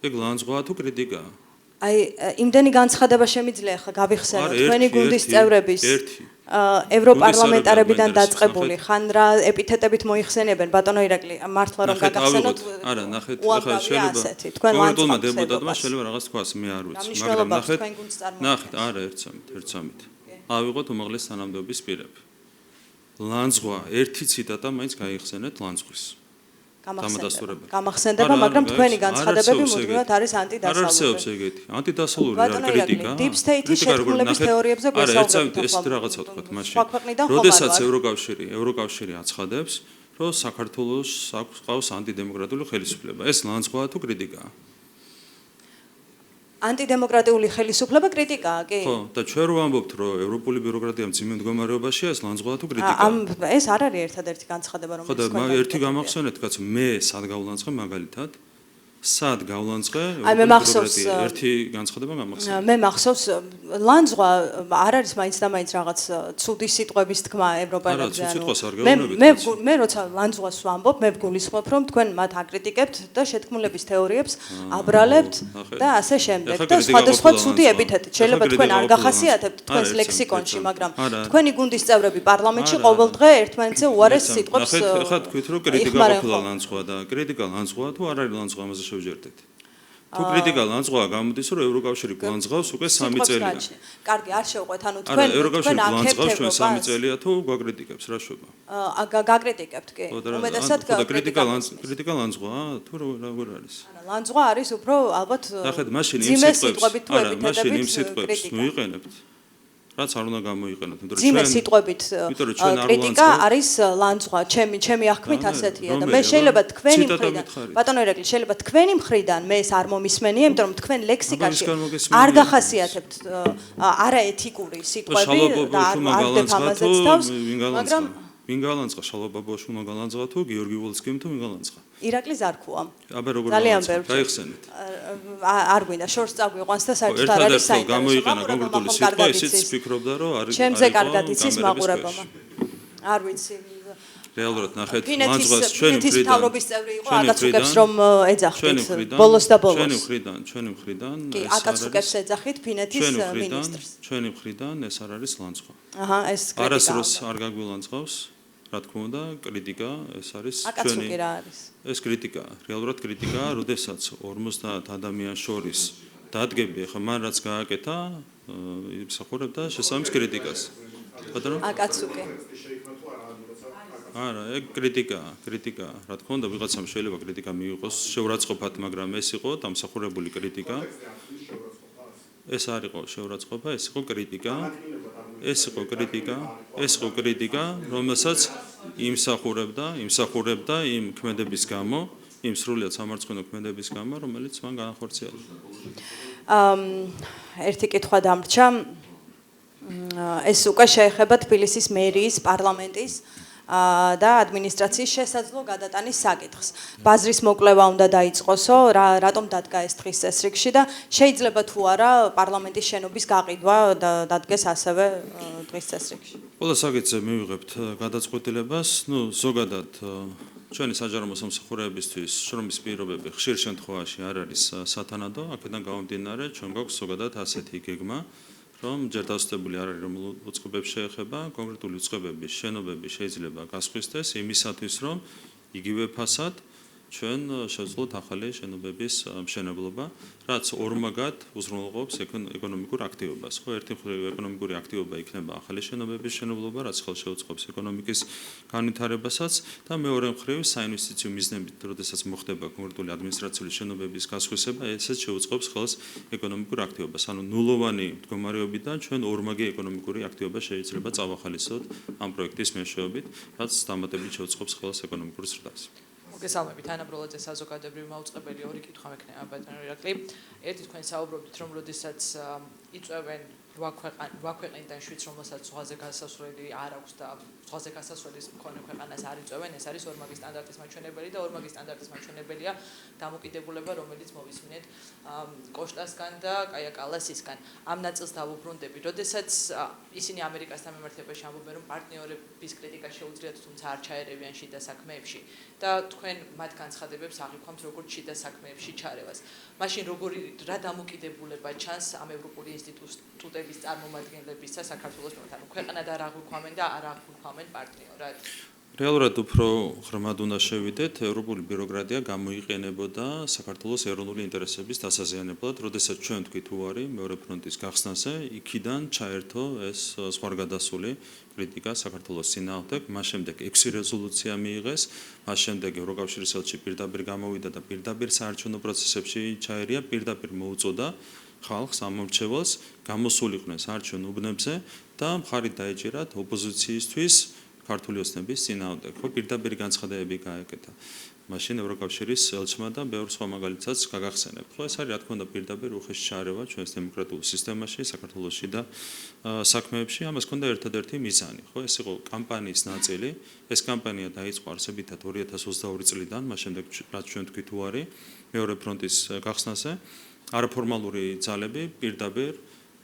ეგ ლანძღვა თუ კრიტიკაა აი იმდენი განცხადება შემიძლია ხა გავიხსენოთ თქვენი გუნდის წევრების ევროპარლამენტარებიდან დაწყებული ხან რა ეპითეტებით მოიხსენებენ ბატონო ირაკლი მართლა რომ გაგახსენოთ არა ნახეთ ახლა შეიძლება კონკრეტულმა დეპუტატმა შეიძლება რაღაც თქვას მე არ ვიცი მაგრამ ნახეთ არა ერთ-სამით ავიღოთ უმაღლეს თანამდებობის პირები ლანძღვა ერთი ციტატა მაინც გაიხსენეთ ლანძღვის გამახსენდება, მაგრამ თქვენი განცხადებები მუდმივად არის ანტიდასავლური. არ არსებობს ეგეთი. ანტიდასავლური რა კრიტიკა? Deep State-ის შეთქმულების თეორიებზე გვესაუბრეთ. ეს რაღაცა ვთქვათ მაშინ. როდესაც ევროკავშირი აცხადებს, რომ საქართველოს აქვს ანტიდემოკრატიული ხელისუფლება. ეს ლანძღვაა თუ კრიტიკაა? ანტიდემოკრატიული ხელისუფლება კრიტიკაა, კი? ხო, და ჩვენ რო ვამბობთ, რომ ევროპული ბიუროკრატია მძიმე მდგომარეობაშია, ეს ლანძღვა თუ კრიტიკაა? ეს არ არის ერთადერთი განცხადება, რომელიც ხო და ერთი გამახსენეთ, კაცო, მე სად გავლანძღე მაგალითად? სად გავლანძღე? ერთი განცხადება გამახსენეთ. მე მახსოვს ლანძღვა არ არის მაინც და მაინც რაღაც ცუდი სიტყვების თქმა ევროპელებზე. არა, ცუდი სიტყვას არ გეუბნებით. მე როცა ლანძღვას ვამბობ, მე ვგულისხმობ, რომ თქვენ მათ აკრიტიკებთ და შეთქმულების თეორიებს აბრალებთ და ასე შემდეგ. და სხვადასხვა ცუდი ეპითეტით. შეიძლება თქვენ არ გახასიათებთ თქვენს ლექსიკონში, მაგრამ თქვენი გუნდის წევრები პარლამენტში ყოველდღე ერთმანეთზე უარეს სიტყვებს ხა თქვით, რომ კრიტიკა ყოფილა ლანძღვა და კრიტიკა ლანძღვა თუ არ არის ლანძღვა ამაზე შევჯერდეთ. თუ კრიტიკა ლანძღვა გამოდის, რომ ევროკავშირი გლანძღავს უკვე 3 წელია. კარგი, არ შევყვეთ, ანუ თქვენ ევროკავშირი გლანძღავს ჩვენ 3 წელია თუ გვაკრიტიკებს, რა შვება? გაკრიტიკებთ, კი. უმეტესად კრიტიკა ლანძღვა თუ როგორ არის? ლანძღვა არის უფრო ალბათ ნახეთ, მაშინ იმ სიტყვებს მივიყენებთ. რაც არ უნდა გამოიყენოთ, იმიტომ რომ ძიმე სიტყვებით კრიტიკა არის ლანძღვა, ჩემი აღქმით ასეთია და მე შეიძლება თქვენი მხრიდან ბატონო ირაკლი შეიძლება თქვენი მხრიდან მე ეს არ მომისმენია, იმიტომ რომ თქვენ ლექსიკაში არ გახასიათებთ არაეთიკური სიტყვები და არ დეფამაზეთ თავს, მაგრამ ვინ გალანძღა შალვა ბაბუაშვილი უნდა გალანძღა თუ გიორგი ვოლსკიმ თუ ვინ გალანძღა? ირაკლი ზარქუა. აბა როგორ გაიხსენეთ? არ გვინდა შორს წაგვიყვანს და საერთოდ არ არის საინტერესო. გამოიყენა კონკრეტული სიტყვა, ისიც ვფიქრობდა რომ არის. ჩემზე კარგად იცის მაყურებელმა. არ ვიცი. რეალურად ნახეთ, ლანძღვას ჩვენი მხრიდან. მთავრობის წევრი იყო, აკაცუკებს რომ ეძახით ბოლოს და ბოლოს. ჩვენი მხრიდან კი, აკაცუკებს ეძახით ფინეთის მინისტრს. ჩვენი მხრიდან ეს არ არის ლანძღვა. აჰა, ეს კრიტიკა. არასდროს არ გაგვილანძღავს. რა თქმა უნდა, კრიტიკა ეს არის ჩვენი. აკაცუკი რა არის? ეს კრიტიკაა, რეალურად კრიტიკაა, როდესაც 50 ადამიანს შორის დადგები, ახლა მან რაც გააკეთა, იმსახურებდა შესაბამის კრიტიკას. ბატონო? აკაცუკი. არა, ეგ კრიტიკაა. რა თქმა უნდა, ვიღაცამ შეიძლება კრიტიკა მიიღოს შეურაცხყოფად, მაგრამ ეს იყო დამსახურებული კრიტიკა. ეს არ იყო შეურაცხყოფა, ეს იყო კრიტიკა. ეს იყო კრიტიკა, რომელსაც იმსახურებდა იმ ქმედების გამო, იმ სრულიად სამარცხვინო ქმედების გამო, რომელიც მან განახორციელა. ერთი კითხვა დამრჩა. ეს უკვე შეეხება თბილისის მერიის, პარლამენტის და ადმინისტრაციის შესაძლო გადატანის საკითხს. ბაზრის მოკვლევა უნდა დაიწყოსო, რატომ დადგა ეს დღის წესრიგში და შეიძლება თუ არა პარლამენტის შენობის გაყიდვა დადგეს ასევე დღის წესრიგში. ყველა საკითხზე მივიღებთ გადაწყვეტილებას, ზოგადად ჩვენი საჯარო მოსამსახურეებისთვის შრომის პირობები ხშირ შემთხვევაში არ არის სათანადო, აქედან გამომდინარე ჩვენ გვაქვს ზოგადად ასეთი გეგმა, რომ ჯერ დასწრებული არ არის რომ უწყებებს შეეხება, კონკრეტული უწყებების შენობები შეიძლება გასხვისდეს იმისათვის, რომ იგივე ფასად ჩვენ შევძლოთ ახალი შენობების მშენებლობა, რაც ორმაგად უზრუნველყოფს ეკონომიკურ აქტივობას. ხო, ერთი მხრივ ეკონომიკური აქტივობა იქნება ახალი შენობების მშენებლობა, რაც ხელს შეუწყობს ეკონომიკის განვითარებასაც და მეორე მხრივ საინვესტიციო მიზნებით, როდესაც მოხდება კონკრეტული ადმინისტრაციული შენობების გასხვისება, ესეც შეუწყობს ხელს ეკონომიკურ აქტივობას. ანუ ნულოვანი მდგომარეობიდან ჩვენ ორმაგი ეკონომიკური აქტივობა შეიძლება წავახალისოთ ამ პროექტის მეშვეობით, რაც დამატებით შეუწყობს ხელს ეკონომიკურ ზრდას. მოგესალმებით, ანა ბროლაძე, საზოგადოებრივი მაუწყებელი, ორი კითხვა მექნება ბატონო ირაკლი. ერთი თქვენ საუბრობთ, რომ როდესაც იწვევენ 8 ქვეყნიდან 7, რომელსაც ზღვაზე გასასვლელი არ აქვს და ზღვაზე გასასვლელის მქონე ქვეყანას არ იწვევენ, ეს არის ორმაგი სტანდარტის მაჩვენებელი და ორმაგი სტანდარტის მაჩვენებელია დამოკიდებულება, რომელიც მოვისმინეთ კოშტასგან და კაია კალასისგან. ამ ნაწილს დავუბრუნდები, როდესაც ისინი ამერიკასთან მიმართებაში ამბობენ, რომ პარტნიორების კრიტიკა შეუძლიათ, თუმცა არ ჩაერევიან შიდა საქმეებში და თქვენ მათ განცხადებებს აღიქვამთ როგორც შიდა საქმეებში ჩარევას. მაშინ რა დამოკიდებულება ჩანს ამ ევროპული ინსტიტუტების წარმომადგენლებისა საქართველოს მიმართ? ანუ ქვეყნად არ აღვიქვამენ და არ აღვიქვამენ პარტნიორად. რეალურად უფრო ღრმად უნდა შევიდეთ, ევროპული ბიუროკრატია გამოიყენებოდა საქართველოს ეროვნული ინტერესების დასაზიანებლად, როდესაც ჩვენ თქვით უარი მეორე ფრონტის გახსნაზე, იქიდან ჩაერთო ეს ზღვარგადასული კრიტიკა საქართველოს წინააღმდეგ, მას შემდეგ 6 რეზოლუცია მიიღეს, მას შემდეგ ევროკავშირის ელჩი პირდაპირ გამოვიდა და პირდაპირ საარჩევნო პროცესებში ჩაერია, პირდაპირ მოუწოდა ხალხს ამორჩევალს გამოსულიყვნენ საარჩევნო უბნებზე და მხარი დაეჭირათ ოპოზიციისთვის ქართული ოცნების წინააღმდეგ. ხო, პირდაპირ განცხადებები გააკეთა. მაშინ ევროკავშირის ელჩმა და ბევრ სხვა მაგალითსაც გაგახსენებ. ხო, ეს არის რა თქმა უნდა პირდაპირ უხეში ჩარევა ჩვენს დემოკრატიულ სისტემაში, საქართველოში და საქმეებში. ამას ჰქონდა ერთადერთი მიზანი. ხო, ეს იყო კამპანიის ნაწილი. ეს კამპანია დაიწყო არსებითად 2022 წლიდან, მას შემდეგ რაც ჩვენ თქვით უარი მეორე ფრონტის გახსნაზე. არაფორმალური ძალები პირდაპირ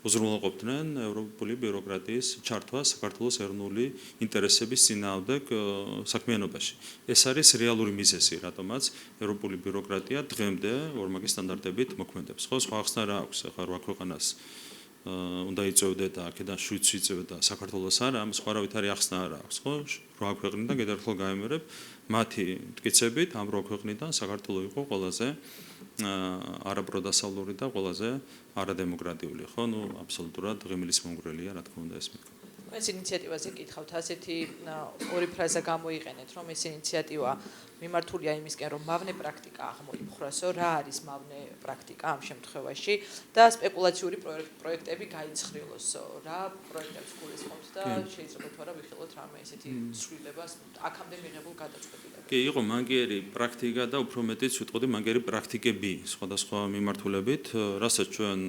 უზრუნველყოფდნენ ევროპული ბიუროკრატიის ჩართვას საქართველოს ეროვნული ინტერესების წინააღმდეგ საქმიანობაში. ეს არის რეალური მიზეზი, რატომაც ევროპული ბიუროკრატია დღემდე ორმაგი სტანდარტებით მოქმედებს. ხო, სხვა ახსნა რა აქვს? ახლა 8 ქვეყანას უნდა იწევდეთ და აქედან 7 იწევდეთ და საქართველოს არა, ამ სხვა რავითარი ახსნა არა აქვს. ხო, 8 ქვეყნიდან კიდევ გაემერებ მათი მტკიცებით ამ 8 ქვეყნიდან საქართველოს იყო ყველაზე არაპროდასავლური და ყველაზე არადემოკრატიული. ხო, ნუ აბსოლუტურად ღიმილის მომგვრელია, რა თქმა უნდა ეს მეკ. ეს ინიციატივაზე კითხავთ, ასეთი ორი ფრაზა გამოიყენეთ, რომ ეს ინიციატივა მიმართულია იმისკენ, რომ მავნე პრაქტიკა აღმოიფხვრასო, რა არის მავნე პრაქტიკა ამ შემთხვევაში და სპეკულაციური პროექტები გაიცხრილოსო, რა პროექტებს გულისხმობთ და შეიძლება თუ არა ვიხილოთ რამე ესეთი ცვლილებას აქამდე მიღებულ გადაწყვეტილებებს. კი, იყო მანგიერი პრაქტიკა და უფრო მეტიც ვიტყოდი მანგიერი პრაქტიკები სხვადასხვა მიმართულებით, რასაც ჩვენ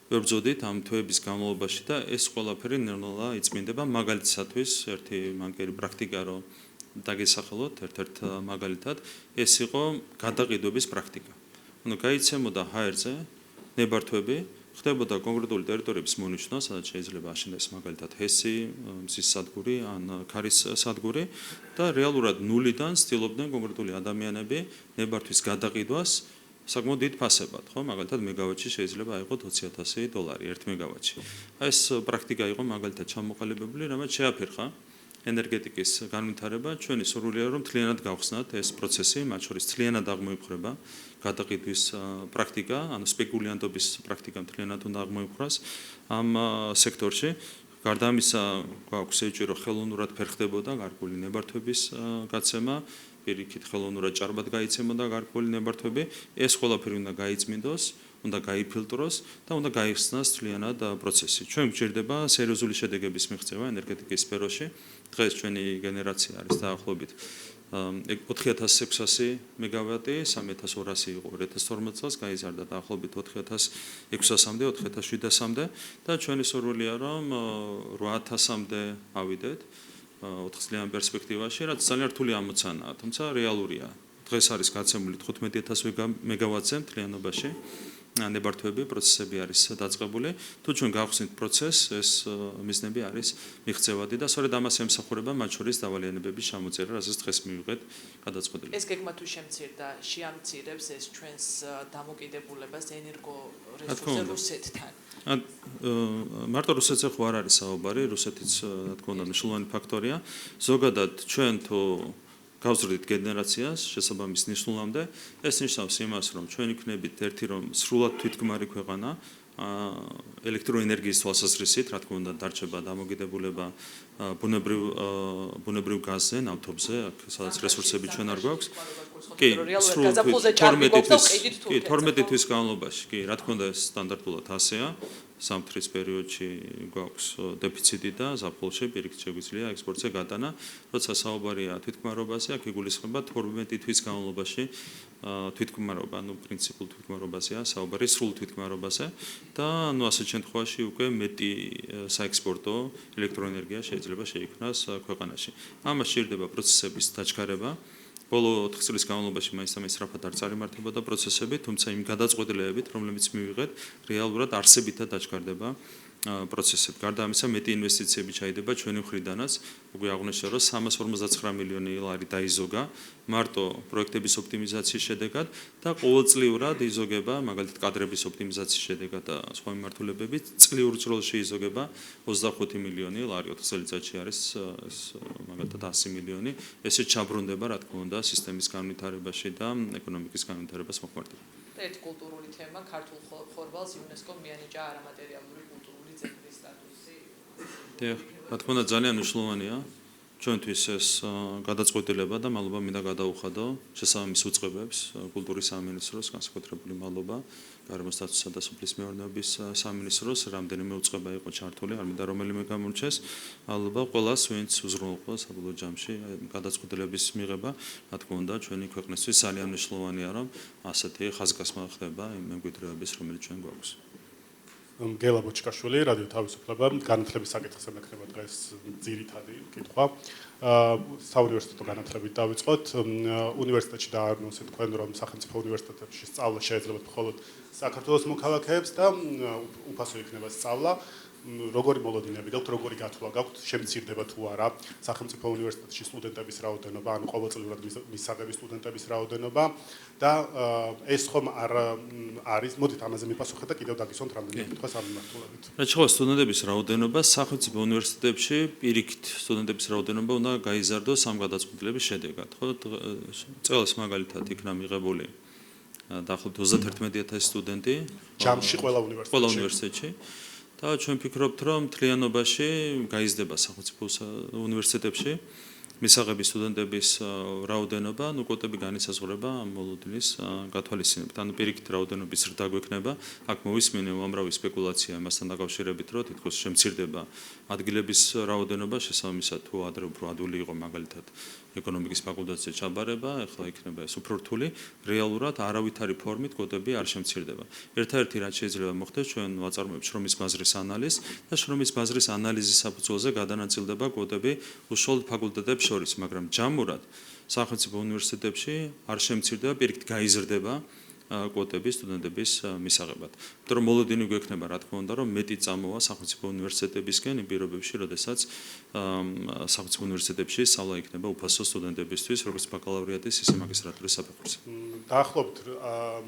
ვებრძოდით ამ თვეების განმავლობაში და ეს ყველაფერი ნელ-ნელა იწმინდება. მაგალითისათვის ერთი მანგიერი პრაქტიკა რომ დაგესახელოთ ერთ-ერთ მაგალითად, ეს იყო გადაყიდვების პრაქტიკა. ანუ გაიცემოდა ჰაერზე ნებართვები, ხდებოდა კონკრეტული ტერიტორიების მონიშნა, სადაც შეიძლება აშენდეს მაგალითად ჰესი, მზის სადგური ან ქარის სადგური და რეალურად ნულიდან ცდილობდნენ კონკრეტული ადამიანები ნებართვის გადაყიდვას საკმაოდ დიდ ფასებად, ხო, მაგალითად მეგავატში შეიძლება აიღოთ $20,000 1 მეგავატში. ეს პრაქტიკა იყო მაგალითად ჩამოყალიბებული, რამაც შეაფერხა ენერგეტიკის განვითარება. ჩვენი სურვილია რომ მთლიანად გავხსნათ ეს პროცესი, მათ შორის მთლიანად აღმოიფხვრება გადაყიდვის პრაქტიკა, ანუ სპეკულიანტობის პრაქტიკა მთლიანად უნდა აღმოიფხვრას ამ სექტორში. გარდა ამისა, გვაქვს ეჭვი, რომ ხელოვნურად ფერხდებოდა გარკვეული ნებართვების გაცემა, პირიქით ხელოვნურად ჭარბად გაიცემოდა გარკვეული ნებართვები, ეს ყველაფერი უნდა გაიწმინდოს, უნდა გაიფილტროს და უნდა გაიხსნას მთლიანად პროცესი. ჩვენ გვჭირდება სერიოზული შედეგების მიღწევა ენერგეტიკის სფეროში. დღეს ჩვენი გენერაცია არის დაახლოებით 4600 მეგავატი, 3200 იყო 2012 წელს, გაიზარდა დაახლოებით 4600-მდე, 4700-მდე და ჩვენი სურვილია რომ 8000-მდე ავიდეთ 4 წლიან პერსპექტივაში, რაც ძალიან რთული ამოცანაა, თუმცა რეალურია. დღეს არის გაცემული 15000 მეგავატზე მთლიანობაში. ნებართვები, პროცესები არის დაწყებული. თუ ჩვენ გავხსნით პროცესს, ეს მიზნები არის მიღწევადი და სწორედ ამას ემსახურება მათ შორის დავალიანებების ჩამოწერა, რასაც დღეს მივიღეთ გადაწყვეტილება. ეს გეგმა თუ შემცირდა, შეამცირებს ეს ჩვენს დამოკიდებულებას ენერგორესურსზე რუსეთთან. მარტო რუსეთზე ხო არ არის საუბარი, რუსეთიც რა თქმა უნდა მნიშვნელოვანი ფაქტორია. ზოგადად ჩვენ თუ გავზრდით გენერაციას შესაბამის ნიშნულამდე, ეს ნიშნავს იმას, რომ ჩვენ იქნებით ერთი რომ სრულად თვითგმარი ქვეყანა ელექტროენერგიის თვალსაზრისით, რა თქმა უნდა, დარჩება დამოკიდებულება ბუნებრივ გაზზე, ნავთობზე, სადაც რესურსები ჩვენ არ გვაქვს. კი, სრულად 12 თვის განმავლობაში, კი, რა თქმა უნდა, ეს სტანდარტულად ასეა. სამთრის პერიოდში გვაქვს დეფიციტი და ზაფხულში პირიქით შეგვიძლია ექსპორტზე გადანა, როცა საუბარია თვითგმარობაზე, აქ იგულისხმება 12 თვის განმავლობაში თვითგმარობა, ანუ პრინციპულ თვითგმარობაზეა საუბარი, სრულ თვითგმარობაზე და ასეთ შემთხვევაში უკვე მეტი საექსპორტო ელექტროენერგია შეიძლება შეიქმნას ქვეყანაში. ამას სჭირდება პროცესების დაჩქარება. ბოლო 4 წლის განმავლობაში მაინც სწრაფად არ წარიმართებოდა პროცესები, თუმცა იმ გადაწყვეტილებებით, რომლებიც მივიღეთ, რეალურად არსებითად დაჩქარდება პროცესები. გარდა ამისა, მეტი ინვესტიციები ჩაიდება ჩვენი მხრიდანაც, უკვე აღნიშნე, რომ 359 მილიონი ლარი დაიზოგა მარტო პროექტების ოპტიმიზაციის შედეგად და ყოველწლიურად იზოგება, მაგალითად კადრების ოპტიმიზაციის შედეგად და სხვა მიმართულებებით, წლიურ წროლში იზოგება 25 მილიონი ლარი, 4 წელიწადში არის მაგალითად 100 მილიონი, ესე ჩაბრუნდება, რა თქმა უნდა, სისტემის განვითარებაში და ეკონომიკის განვითარებას მოხმარდება. ერთი კულტურული თემა, ქართულ ხორბალს იუნესკომ მიანიჭა არამატერიალური კულტურული ძეგლის სტატუსი. რა თქმა უნდა, ძალიან მნიშვნელოვანია ჩვენთვის ეს გადაწყვეტილება და მადლობა მინდა გადაუხადო შესაბამის უწყებებს, კულტურის სამინისტროს, განსაკუთრებული მადლობა გარემოს დაცვისა და სოფლის მეურნეობის სამინისტროს, რამდენიმე უწყება იყო ჩართული, არ მინდა რომელიმე გამორჩეს. მადლობა ყველას, ვინც უზრუნველყო საბოლოო ჯამში გადაწყვეტილების მიღება. რა თქმა უნდა, ჩვენი ქვეყნისთვის ძალიან მნიშვნელოვანია, რომ ასეთი ხაზგასმა ხდება იმ მემკვიდრეობის, რომელიც ჩვენ გვაქვს. გელა ბოჩკაშვილი, რადიო თავისუფლება, განათლების საკითხზე მექნება დღეს ძირითადი კითხვა. საუნივერსიტეტო განათლებით დავიწყოთ. უნივერსიტეტში დააარნოსეთ თქვენ, რომ სახელმწიფო უნივერსიტეტებში სწავლა შეიძლება მხოლოდ საქართველოს მოქალაქეებს და უფასო იქნება სწავლა. როგორი მოლოდინები გაქვთ, როგორი გათვლა გაქვთ, შემცირდება თუ არა სახელმწიფო უნივერსიტეტში სტუდენტების რაოდენობა, ანუ ყოველწლიურად მისაღები სტუდენტების რაოდენობა და ეს ხომ არ არის, მოდით ამაზე მიპასუხეთ და კიდევ დაგისვამთ რამდენიმე კითხვას ამ მიმართულებით. რაც შეეხება სტუდენტების რაოდენობა, სახელმწიფო უნივერსიტეტებში პირიქით სტუდენტების რაოდენობა უნდა გაიზარდოს ამ გადაწყვეტილების შედეგად. ხო, წელს მაგალითად იქნა მიღებული დაახლოებით 31000 სტუდენტი ჯამში ყველა უნივერსიტეტში. და ჩვენ ვფიქრობთ, რომ მთლიანობაში გაიზრდება სახელმწიფო უნივერსიტეტებში მისაღები სტუდენტების რაოდენობა, ნუ კვოტები განისაზღვრება ამ მოლოდინის გათვალისწინებით. ანუ პირიქით რაოდენობის ზრდა გვექნება, აქ მოვისმინე უამრავი სპეკულაცია იმასთან დაკავშირებით, რომ თითქოს შემცირდება ადგილების რაოდენობა, შესაბამისად თუ ადრე უფრო ადვილი იყო მაგალითად ეკონომიკის ფაკულტეტზე ჩაბარება, ახლა იქნება ეს უფრო რთული, რეალურად არავითარი ფორმით კვოტები არ შემცირდება. ერთადერთი რაც შეიძლება მოხდეს, ჩვენ ვაწარმოებთ შრომის ბაზრის ანალიზს და შრომის ბაზრის ანალიზის საფუძველზე გადანაწილდება კვოტები უშუალოდ ფაკულტეტებს შორის, მაგრამ ჯამურად სახელმწიფო უნივერსიტეტებში არ შემცირდება, პირიქით გაიზრდება კვოტები სტუდენტების მისაღებად. იმიტომ რომ მოლოდინი გვექნება, რა თქმა უნდა, რომ მეტი წამოვა სახელმწიფო უნივერსიტეტებისკენ იმ პირობებში, როდესაც სახელმწიფო უნივერსიტეტებში სწავლა იქნება უფასო სტუდენტებისთვის, როგორც ბაკალავრიატის, ისე მაგისტრატურის საფეხურზე. დაახლოებით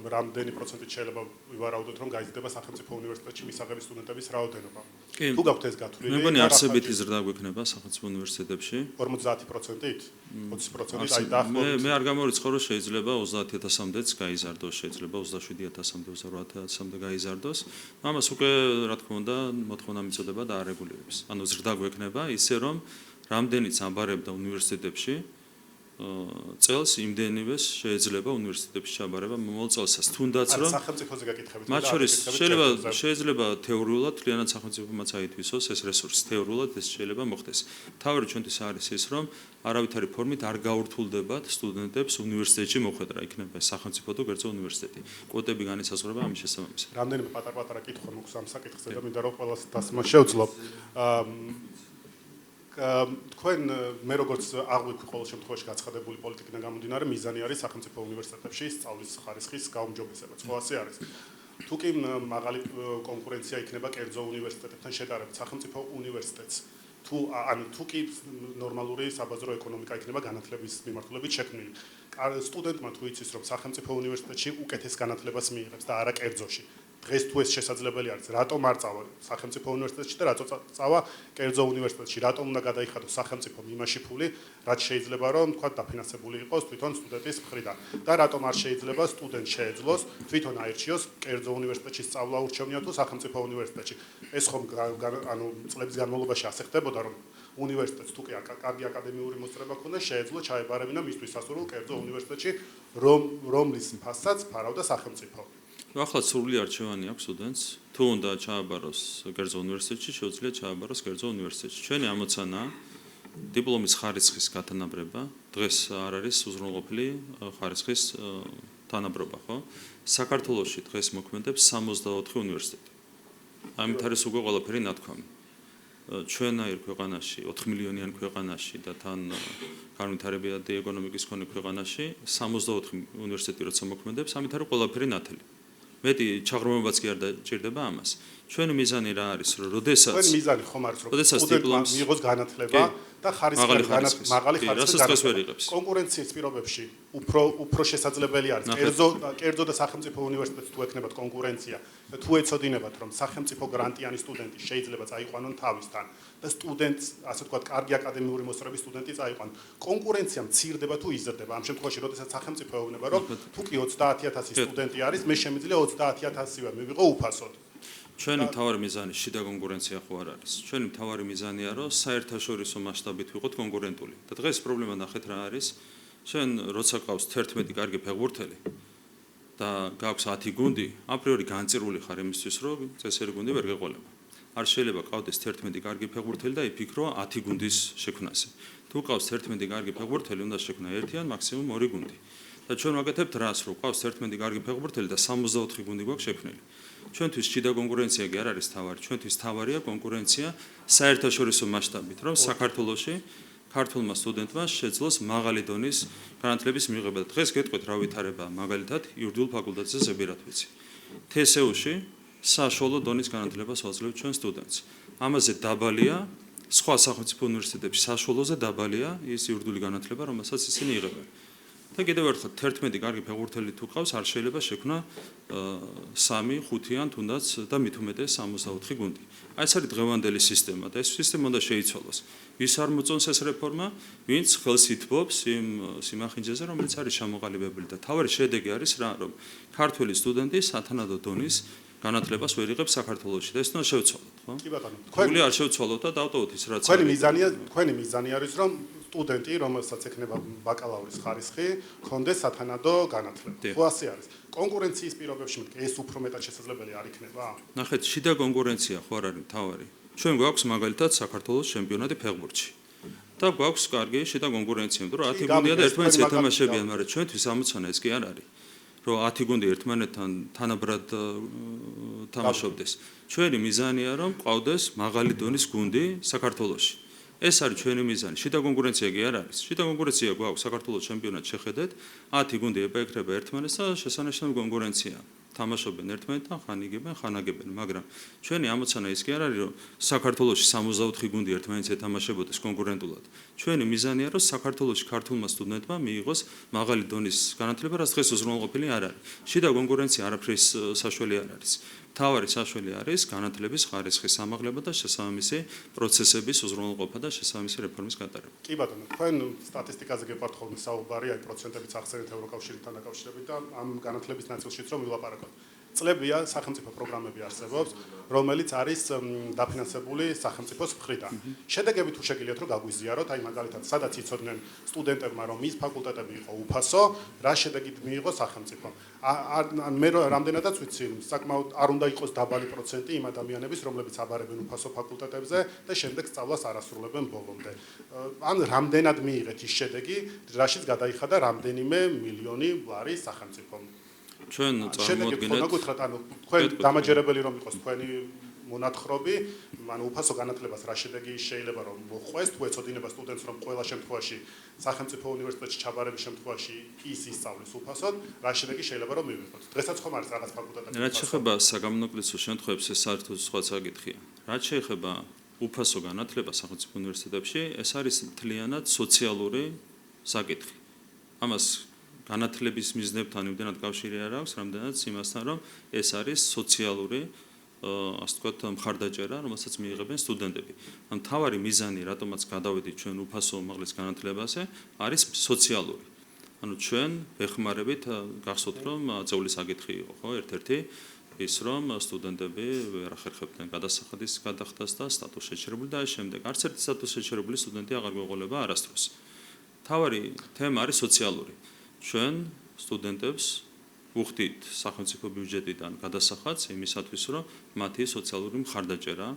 რამდენი პროცენტით შეიძლება ვივარაუდოთ, რომ გაიზრდება სახელმწიფო უნივერსიტეტში მისაღები სტუდენტების რაოდენობა? თუ გაქვთ ეს გათვლილი? მე მგონი არსებითი ზრდა გვექნება სახელმწიფო უნივერსიტეტებში. 50%-ით? 20%-ით? აი დაახლოებით. მე არ გამორიცხავ, რომ შეიძლება 30000-მდეც გაიზარდოს, შეიძლება 27000-მდე, 28000-მდე გაიზარდოს. ამას უკვე, რა თქმა უნდა, მოთხოვნა მიწოდება და არეგულირებს. ანუ ზრდა გვექნება ისე, რომ რამდენიც ამბარებდა უნივერსიტეტებში წელს იმდენივეს შეიძლება უნივერსიტეტებში ჩაბარება მომავალ წელსაც. თუნდაც რომ სახელმწიფოზე გაკითხებით. მათ შორის შეიძლება თეორიულად თლიანად სახელმწიფომაც აითვისოს ეს რესურსი, თეორიულად ეს შეიძლება მოხდეს. თავი ჩვენთვის არის ის, რომ არავითარი ფორმით არ გაურთულდებათ სტუდენტებს უნივერსიტეტში მოხვედრა, იქნება სახელმწიფო თუ კერძო უნივერსიტეტი. კვოტები განისაზღვრება ამის შესაბამისად. რამდენიმე პატარ-პატარა კითხვა მოგვს ამ საკითხზე და მინდა რომ ყველას დასმა შევძლო. თქვენ მე როგორც აღვიქვი ყოველ შემთხვევაში გაცხადებული პოლიტიკიდან გამომდინარე, მიზანი არის სახელმწიფო უნივერსიტეტებში სწავლის ხარისხის გაუმჯობესება. ხო ასე არის. თუ კი მაღალი კონკურენცია იქნება კერძო უნივერსიტეტებთან შედარებით სახელმწიფო უნივერსიტეტს, თუ კი ნორმალური საბაზრო ეკონომიკა იქნება განათლების მიმართულებით შექმნილი. სტუდენტმა თუ იცის, რომ სახელმწიფო უნივერსიტეტში უკეთეს განათლებას მიიღებს და არა კერძოში. დღეს თუ ეს შესაძლებელი არის, რატომ არ წავა სახელმწიფო უნივერსიტეტში და რატომ წავა კერძო უნივერსიტეტში, რატომ უნდა გადაიხადოს სახელმწიფომ იმაში ფული, რაც შეიძლება რომ თქვა დაფინანსებული იყოს თვითონ სტუდენტის მხრიდან და რატომ არ შეიძლება სტუდენტს შეეძლოს თვითონ აირჩიოს კერძო უნივერსიტეტში სწავლა ურჩევნია თუ სახელმწიფო უნივერსიტეტში. ეს ხომ ანუ წლების განმავლობაში ასე ხდებოდა რომ უნივერსიტეტს თუ კი კარგი აკადემიური მოსწრება ქონდა შეეძლო ჩაებარებინა მისთვის სასურველ კერძო უნივერსიტეტში რომლის ფასსაც ფარავდა სახელმწიფო. ახლა სრული არჩევანი აქვს სტუდენტს, თუ უნდა ჩააბაროს კერძო უნივერსიტეტში, შეუძლია ჩააბაროს კერძო უნივერსიტეტში. ჩვენი ამოცანა დიპლომის ხარისხის გათანაბრება, დღეს არ არის უზრუნველყოფილი ხარისხის თანაბრობა, ხო? საქართველოში დღეს მოქმედებს 64 უნივერსიტეტი. ამით არის უკვე ყველაფერი ნათქვამი. ჩვენაირ ქვეყანაში, 4 მილიონიან ქვეყანაში და თან განვითარებადი ეკონომიკის მქონე ქვეყანაში 64 უნივერსიტეტი როცა მოქმედებს, ამით არის ყველაფერი ნათელი. მეტი ჩაღრმავებაც კი არ დაჭირდება ამას. ჩვენი მიზანი რა არის, რომ როდესაც ჩვენი მიზანი ხომ არის, რომ როდესაც დიპლომს მიიღოს განათლება და მაღალი ხარისხის განათლება. კონკურენციის პირობებში უფრო შესაძლებელი არის. კერძო და სახელმწიფო უნივერსიტეტს თუ ექნებათ კონკურენცია და თუ ეცოდინებათ, რომ სახელმწიფო გრანტიანი სტუდენტი შეიძლება წაიყვანონ თავისთან და სტუდენტს, ასე ვთქვათ, კარგი აკადემიური მოსწრების სტუდენტი წაიყვანონ. კონკურენცია მცირდება თუ იზრდება. ამ შემთხვევაში, როდესაც სახელმწიფო ეუბნება, რომ თუ კი 30,000 სტუდენტი არის, მე შემიძლია 30,000-ივე მივიღო უფასოდ. ჩვენი მთავარი მიზანი შიდა კონკურენცია ხო არ არის. ჩვენი მთავარი მიზანია, რომ საერთაშორისო მასშტაბით ვიყოთ კონკურენტული. და დღეს პრობლემა ნახეთ რა არის. ჩვენ როცა ყავს 11 კარგი ფეხბურთელი და გაქვს 10 გუნდი, აპრიორი განწირული ხარ იმისთვის, რომ წესერი გუნდი ვერ გეყოლება. არ შეიძლება ყავდეს 11 კარგი ფეხბურთელი და იფიქრო 10 გუნდის შექმნაზე. თუ ყავს 11 კარგი ფეხბურთელი, უნდა შექმნა ერთი ან მაქსიმუმ 2 გუნდი. და ჩვენ ვაკეთებთ რას, რომ ყავს 11 კარგი ფეხბურთელი და 64 გუნდი გვაქვს შექმნილი. ჩვენთვის შიდა კონკურენცია კი არ არის თავარი, ჩვენთვის თავარია კონკურენცია საერთაშორისო მასშტაბით, რომ საქართველოში ქართულმა სტუდენტმა შეძლოს მაღალი დონის განათლების მიღება. დღეს გეტყვით რა ვითარება მაგალითად იურიდიულ ფაკულტეტზე ზებირად ვიცი. TSU-ში საშუალო დონის განათლებას ვაძლევთ ჩვენ სტუდენტს. ამაზე დაბალია სხვა სახელმწიფო უნივერსიტეტებში საშუალოზე დაბალია ის იურიდიული განათლება, რომელსაც ისინი იღებენ. და კიდევ ერთხელ 11 კარგი ფეხბურთელი თუ ყავს, არ შეიძლება შექმნა 3, 5 ან თუნდაც და მით უმეტეს 64 გუნდი. აი ეს არის დღევანდელი სისტემა და ეს სისტემა უნდა შეიცვალოს. ვის არ მოწონს ეს რეფორმა, ვინც ხელს ითბობს იმ სიმახინჯეზე, რომელიც არის ჩამოყალიბებული და თავარი შედეგი არის რა, რომ ქართველი სტუდენტი სათანადო დონის განათლებას ვერ იღებს საქართველოში და ეს უნდა შევცვალოთ, ხო? კი ბატონო. თქვენი არ შევცვალოთ და დავტოვოთ ის რაც თქვენი მიზანი არის, რომ სტუდენტი, რომელსაც ექნება ბაკალავრის ხარისხი, კონდეს სათანადო განათლება. ხო ასე არის. კონკურენციის პირობებში ეს უფრო მეტად შესაძლებელი არ იქნება? ნახეთ, შიდა კონკურენცია ხო არ არის თავარი. ჩვენ გვაქვს მაგალითად საქართველოს ჩემპიონატი ფეხბურთში. და გვაქვს კარგი შიდა კონკურენცია, იმიტომ რომ 10 გუნდია და ერთმანეთს ეთამაშებიან, მაგრამ ჩვენთვის ამოცანა ეს კი არ არის. რომ 10 გუნდი ერთმანეთთან თანაბრად თამაშობდეს. ჩვენი მიზანია რომ ყავდეს მაღალი დონის გუნდი საქართველოში. ეს არის ჩვენი მიზანი. შიდა კონკურენცია კი არ არის. შიდა კონკურენცია გვაქვს საქართველოს ჩემპიონატს შეხედეთ, 10 გუნდი ებეკრება ერთმანეთს და შესანიშნავი კონკურენცია. თამაშობენ ერთმანეთთან, ხან იგებენ, ხან აგებენ, მაგრამ ჩვენი ამოცანა ის კი არ არის, რომ საქართველოში 64 გუნდი ერთმანეთს ეთამაშებოდეს კონკურენტულად. ჩვენი მიზანია, რომ საქართველოში ქართულმა სტუდენტმა მიიღოს მაღალი დონის განათლება, რაც დღეს უზრუნველყოფილი არ არის. შიდა კონკურენცია არაფრის საშველი არ არის. მთავარი საშველი არის განათლების ხარისხის ამაღლება და შესაბამისი პროცესების უზრუნველყოფა და შესაბამისი რეფორმის გატარება. კი ბატონო, თქვენ სტატისტიკაზე გეპართ ხოლმე საუბარი, აი პროცენტებიც ახსენეთ ევროკავშირთან დაკავშირებით და ამ განათლების ნაწილშიც რომ ვილაპარაკოთ. წლებია სახელმწიფო პროგრამები არსებობს, რომელიც არის დაფინანსებული სახელმწიფოს მხრიდან. შედეგები თუ შეგიძლიათ რომ გაგვიზიაროთ, აი მაგალითად, სადაც იცოდნენ სტუდენტებმა რომ ის ფაკულტეტები იყო უფასო, რა შედეგით მიიღო სახელმწიფო. ან მე რამდენადაც ვიცი, საკმაოდ არ უნდა იყოს დაბალი პროცენტი იმ ადამიანების, რომლებიც აბარებენ უფასო ფაკულტეტებზე და შემდეგ სწავლას არ ასრულებენ ბოლომდე. ან რამდენად მიიღეთ ის შედეგი, რაშიც გადაიხადა რამდენიმე მილიონი ლარი სახელმწიფომ. ჩვენ წარმოვიდგინეთ, თქვენ დამაჯერებელი რომ იყოს თქვენი მონათხრობი, ანუ უფასო განათლებას რა შედეგი შეიძლება რომ მოყვეს, თუ ეცოდინება სტუდენტს რომ ყველა შემთხვევაში სახელმწიფო უნივერსიტეტში ჩაბარების შემთხვევაში ის ისწავლის უფასოდ, რა შედეგი შეიძლება რომ მივიღოთ. დღესაც ხომ არის რაღაც ფაკულტეტები. რაც შეეხება საგამონაკლისო შემთხვევებს, ეს საერთოდ სხვა საკითხია. რაც შეეხება უფასო განათლებას სახელმწიფო უნივერსიტეტებში, ეს არის მთლიანად სოციალური საკითხი. ამას განათლების მიზნებთან იმდენად კავშირი არ აქვს, რამდენად იმასთან, რომ ეს არის სოციალური ასე ვთქვათ, მხარდაჭერა, რომელსაც მიიღებენ სტუდენტები. ან თავარი მიზანი, რატომაც გადავედით ჩვენ უფასო უმაღლეს განათლებაზე, არის სოციალური. ანუ ჩვენ ვეხმარებით, გახსოვთ, რომ წევლის საკითხი იყო, ხო, ერთ-ერთი ის რომ სტუდენტები ვერ ახერხებდნენ გადასახადის გადახდას და სტატუს შეჩერებული და შემდეგ არც ერთი სტატუს შეჩერებული სტუდენტი აღარ გვეყოლება არასდროს. თავარი თემა არის სოციალური. ჩვენ სტუდენტებს ვუხდით სახელმწიფო ბიუჯეტიდან გადასახადს იმისათვის, რომ მათი სოციალური მხარდაჭერა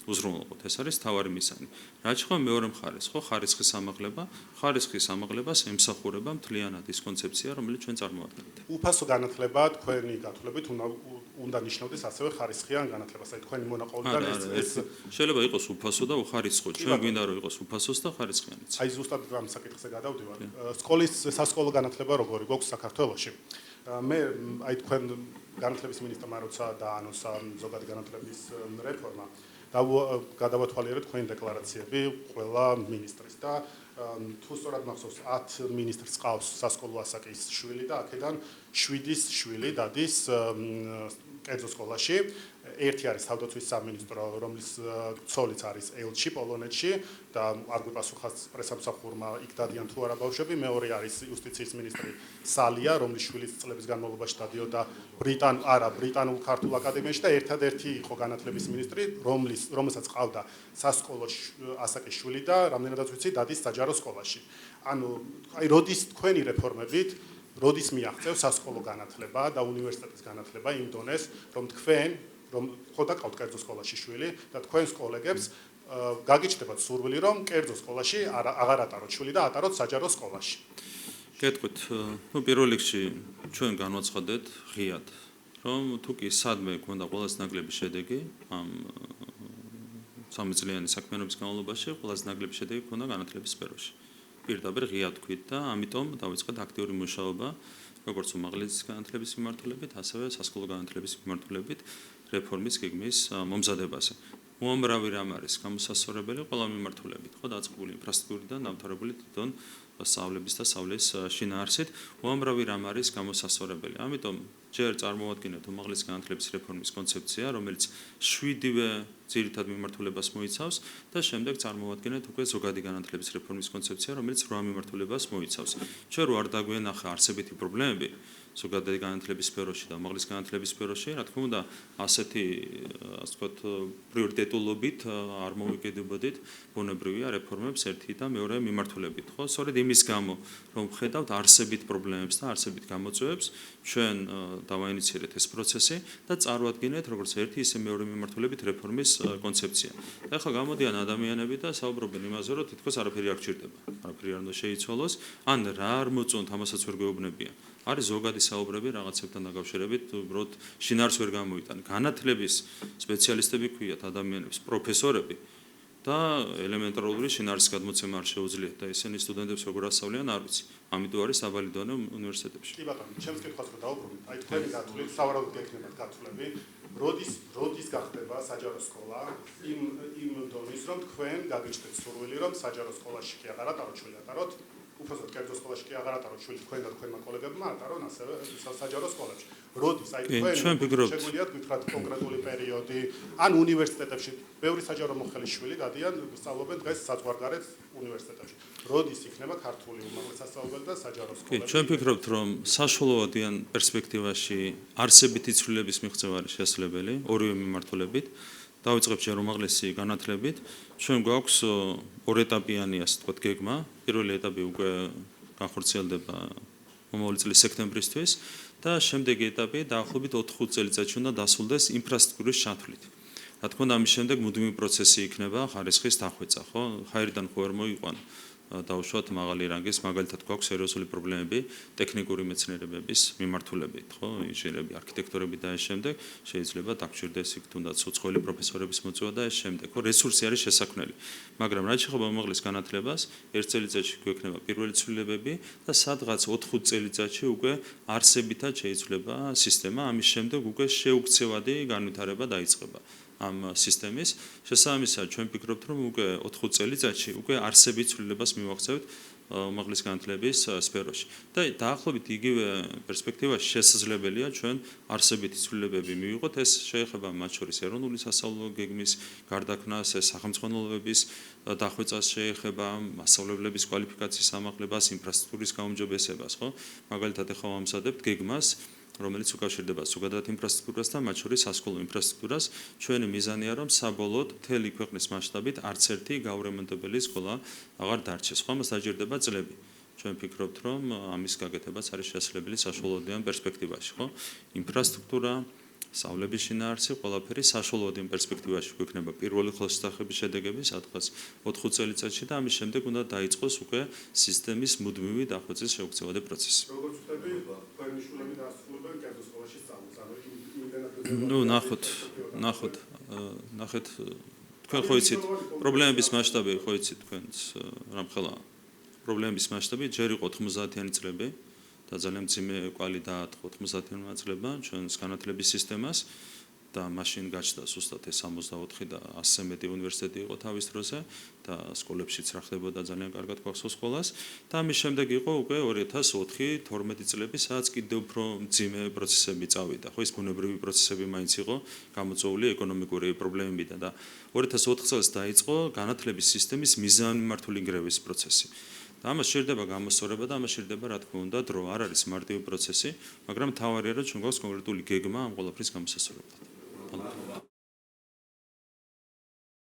უზრუნველყოთ. ეს არის თავარი მიზანი. რაც ხო მეორე მხარეს, ხო ხარისხის ამაღლება, ხარისხის ამაღლებას ემსახურება მთლიანად ის კონცეფცია, რომელიც ჩვენ წარმოვადგენთ. უფასო განათლება თქვენი გათვლებით უნდა ნიშნავდეს ასევე ხარისხიან განათლებას. აი თქვენი მონაყოლიდან ეს შეიძლება იყოს უფასო და უხარისხო. ჩვენ გვინდა რომ იყოს უფასოს და ხარისხიანიც. აი ზუსტად ამ საკითხზე გადავდივარ. სკოლის სასკოლო განათლება როგორი გვაქვს საქართველოში? მე აი თქვენ განათლების მინისტრმა როცა დაანონსა ზოგადი განათლების რეფორმა გადავათვალიერეთ თქვენი დეკლარაციები ყველა მინისტრის და თუ სწორად მახსოვს 10 მინისტრს ყავს სასკოლო ასაკის შვილი და აქედან 7-ის შვილი დადის კერძო სკოლაში. ერთი არის თავდაცვის სამინისტრო, რომლის ცოლიც არის ელჩი პოლონეთში და არ გვიპასუხა პრესამსახურმა იქ დადიან თუ არა ბავშვები. მეორე არის იუსტიციის მინისტრი სალია, რომლის შვილიც წლების განმავლობაში დადიოდა ბრიტანულ ქართულ აკადემიაში და ერთადერთი იყო განათლების მინისტრი, რომელსაც ყავდა სასკოლო ასაკის შვილი და რამდენადაც ვიცი დადის საჯარო სკოლაში. ანუ აი როდის თქვენი რეფორმებით როდის მიაღწევს სასკოლო განათლება და უნივერსიტეტის განათლება იმ დონეს, რომ თქვენ რომ ხოდა ყავთ კერძო სკოლაში შვილი და თქვენს კოლეგებს გაგიჩნდებათ სურვილი, რომ კერძო სკოლაში აღარ ატაროთ შვილი და ატაროთ საჯარო სკოლაში. გეტყვით, ნუ პირველ რიგში ჩვენ განვაცხადეთ ღიად, რომ თუ კი სადმე გვქონდა ყველაზე ნაკლები შედეგი ამ 3 წლიანი საქმიანობის განმავლობაში, ყველაზე ნაკლები შედეგი გვქონდა განათლების სფეროში. პირდაპირ ღიად თქვით და ამიტომ დავიწყეთ აქტიური მუშაობა როგორც უმაღლესი განათლების მიმართულებით, ასევე სასკოლო განათლების მიმართულებით რეფორმის გეგმის მომზადებაზე. უამრავი რამ არის გამოსასწორებელი ყველა მიმართულებით, ხო, დაწყებული ინფრასტრუქტურიდან დამთავრებული თვითონ სწავლების და სწავლის შინაარსით, უამრავი რამ არის გამოსასწორებელი. ამიტომ ჯერ წარმოვადგინეთ უმაღლესი განათლების რეფორმის კონცეფცია, რომელიც 7-ვე ძირითად მიმართულებას მოიცავს და შემდეგ წარმოვადგინეთ უკვე ზოგადი განათლების რეფორმის კონცეფცია, რომელიც 8 მიმართულებას მოიცავს. ჩვენ რო არ დაგვენახა არსებითი პრობლემები ზოგადი განათლების სფეროში და უმაღლესი განათლების სფეროში, რა თქმა უნდა, ასეთი, ასე ვთქვათ, პრიორიტეტულობით არ მოვიკიდებოდით ბუნებრივია რეფორმებს ერთი და მეორე მიმართულებით, ხო? სწორედ იმის გამო, რომ ხედავთ არსებით პრობლემებს და არსებით გამოწვევებს, ჩვენ დავაინიციერეთ ეს პროცესი და წარვადგინეთ როგორც ერთი, ისე მეორე მიმართულებით რეფორმის კონცეფცია. და ახლა გამოდიან ადამიანები და საუბრობენ იმაზე, რომ თითქოს არაფერი არ გჭირდება, არაფერი არ უნდა შეიცვალოს, ან რა არ მოწონთ, ამასაც ვერ გვეუბნებიან. არის ზოგადი საუბრები რაღაცებთან დაკავშირებით, უბრალოდ შინაარსს ვერ გამოიტან. განათლების სპეციალისტები ქვიათ ადამიანებს, პროფესორები და ელემენტარული შინაარსის გადმოცემა არ შეუძლიათ და ესენი სტუდენტებს როგორ ასწავლიან, არ ვიცი. ამიტომ არის დაბალი დონე უნივერსიტეტებში. კი ბატონო, ჩემს კითხვას რო დავუბრუნდით, აი თქვენი გათვლით, სავარაუდოდ გექნებათ გათვლები, როდის გახდება საჯარო სკოლა იმ დონის, რომ თქვენ გაგიჩნდეთ სურვილი, რომ საჯარო სკოლაში კი აღარ ატაროთ შვილი, ატაროთ უბრალოდ კერძო სკოლაში კი აღარ ატაროთ შვილი, თქვენ და თქვენმა კოლეგებმა ატარონ ასევე საჯარო სკოლებში. როდის აი თქვენ შეგვიძლიათ გითხრათ კონკრეტული პერიოდი, ან უნივერსიტეტებში ბევრი საჯარო მოხელის შვილი დადიან, სწავლობენ დღეს საზღვარგარეთ უნივერსიტეტებში. როდის იქნება ქართული უმაღლესი სასწავლებელი და საჯარო სკოლები? კი, ჩვენ ვფიქრობთ, რომ საშუალოვადიან პერსპექტივაში არსებითი ცვლილების მიღწევა არის შესაძლებელი ორივე მიმართულებით. დავიწყებ ჯერ უმაღლესი განათლებით. ჩვენ გვაქვს ორეტაპიანი, ასე ვთქვათ, გეგმა. პირველი ეტაპი უკვე განხორციელდება მომავალი წლის სექტემბრისთვის და შემდეგი ეტაპი დაახლოებით 4-5 წელიწადში უნდა დასრულდეს ინფრასტრუქტურის ჩათვლით. რა თქმა უნდა, ამის შემდეგ მუდმივი პროცესი იქნება ხარისხის დახვეწა, ხო? ხაერიდან ხო არ მოიყვან დაუშვათ მაღალი რანგის, მაგალითად გვაქვს სერიოზული პრობლემები ტექნიკური მეცნიერებების მიმართულებით, ხო? ინჟინერები, არქიტექტორები და ეს შემდეგ შეიძლება დაგჭირდეს იქ თუნდაც უცხოელი პროფესორების მოწვევა და ეს შემდეგ, ხო? რესურსი არის შესაქმნელი. მაგრამ რაც შეეხება უმაღლეს განათლებას, 1 წელიწადში გვექნება პირველი ცვლილებები და სადღაც 4-5 წელიწადში უკვე არსებითად შეიცვლება სისტემა, ამის შემდეგ უკვე შეუქცევადი განვითარება დაიწყება. ამ სისტემის შესაბამისად ჩვენ ვფიქრობთ, რომ უკვე 4-5 წელიწადში უკვე არსებით ცვლილებას მივახცევთ უმაღლეს განათლების სფეროში. და დაახლოებით იგივე პერსპექტივაში შესაძლებელია ჩვენ არსებითი ცვლილებები მივიღოთ, ეს შეეხება მათ შორის ეროვნული სასწავლო გეგმის გარდაქმნას, ეს სახელმწიფოების დახვეწას შეეხება, მასწავლებლების კვალიფიკაციის ამაღლებას, ინფრასტრუქტურის გაუმჯობესებას, ხო? მაგალითად ახლა ვამზადებთ გეგმას, რომელიც უკავშირდება ზოგადად ინფრასტრუქტურას და მათ შორის სასკოლო ინფრასტრუქტურას. ჩვენი მიზანია, რომ საბოლოოდ მთელი ქვეყნის მასშტაბით არც ერთი გაურემონტებელი სკოლა აღარ დარჩეს. ხო, ამას დაჭირდება წლები. ჩვენ ვფიქრობთ, რომ ამის გაკეთებაც არის შესაძლებელი საშუალოებიან პერსპექტივაში, ხო? ინფრასტრუქტურა, სწავლების შინაარსი, ყველაფერი საშუალოებიან პერსპექტივაში გვექნება პირველი ხელშესახების შედეგები, სადღაც 4 წელიწადში და ამის შემდეგ უნდა დაიწყოს უკვე სისტემის მუდმივი დახვეწის შეუქცევადი პროცესი. როგორც ვთქვი, თქვენი შულები დაასრულებენ კერძო სკოლაში სწავლას. ნუ ნახეთ თქვენ ხო იცით პრობლემების მასშტაბი ხო იცით თქვენს რამხელა პრობლემების მასშტაბი ჯერ იყო 90-იანი წლები და ძალიან მძიმე კვალი დაატყო 90-იანმა წლებმა ჩვენს განათლების სისტემას და მაშინ გაჩნდა ზუსტად ეს 64 და 100-ზე მეტი უნივერსიტეტი იყო თავის დროზე და სკოლებშიც რა ხდებოდა ძალიან კარგად გვახსოვს სკოლას და ამის შემდეგ იყო უკვე 2004-12 წლები სადაც კიდევ უფრო მძიმე პროცესები წავიდა ხო ის ბუნებრივი პროცესები მაინც იყო გამოწვეული ეკონომიკური პრობლემებიდან და 2004 წელს დაიწყო განათლების სისტემის მიზანმიმართული გრევის პროცესი და ამას შეიძლება გამოსწორება და ამას შეიძლება რა თქმა უნდა დრო არ არის მარტივი პროცესი მაგრამ თავარია რომ ჩვენ გვაქვს კონკრეტული გეგმა ამ ყველაფრის გამოსასწორებლად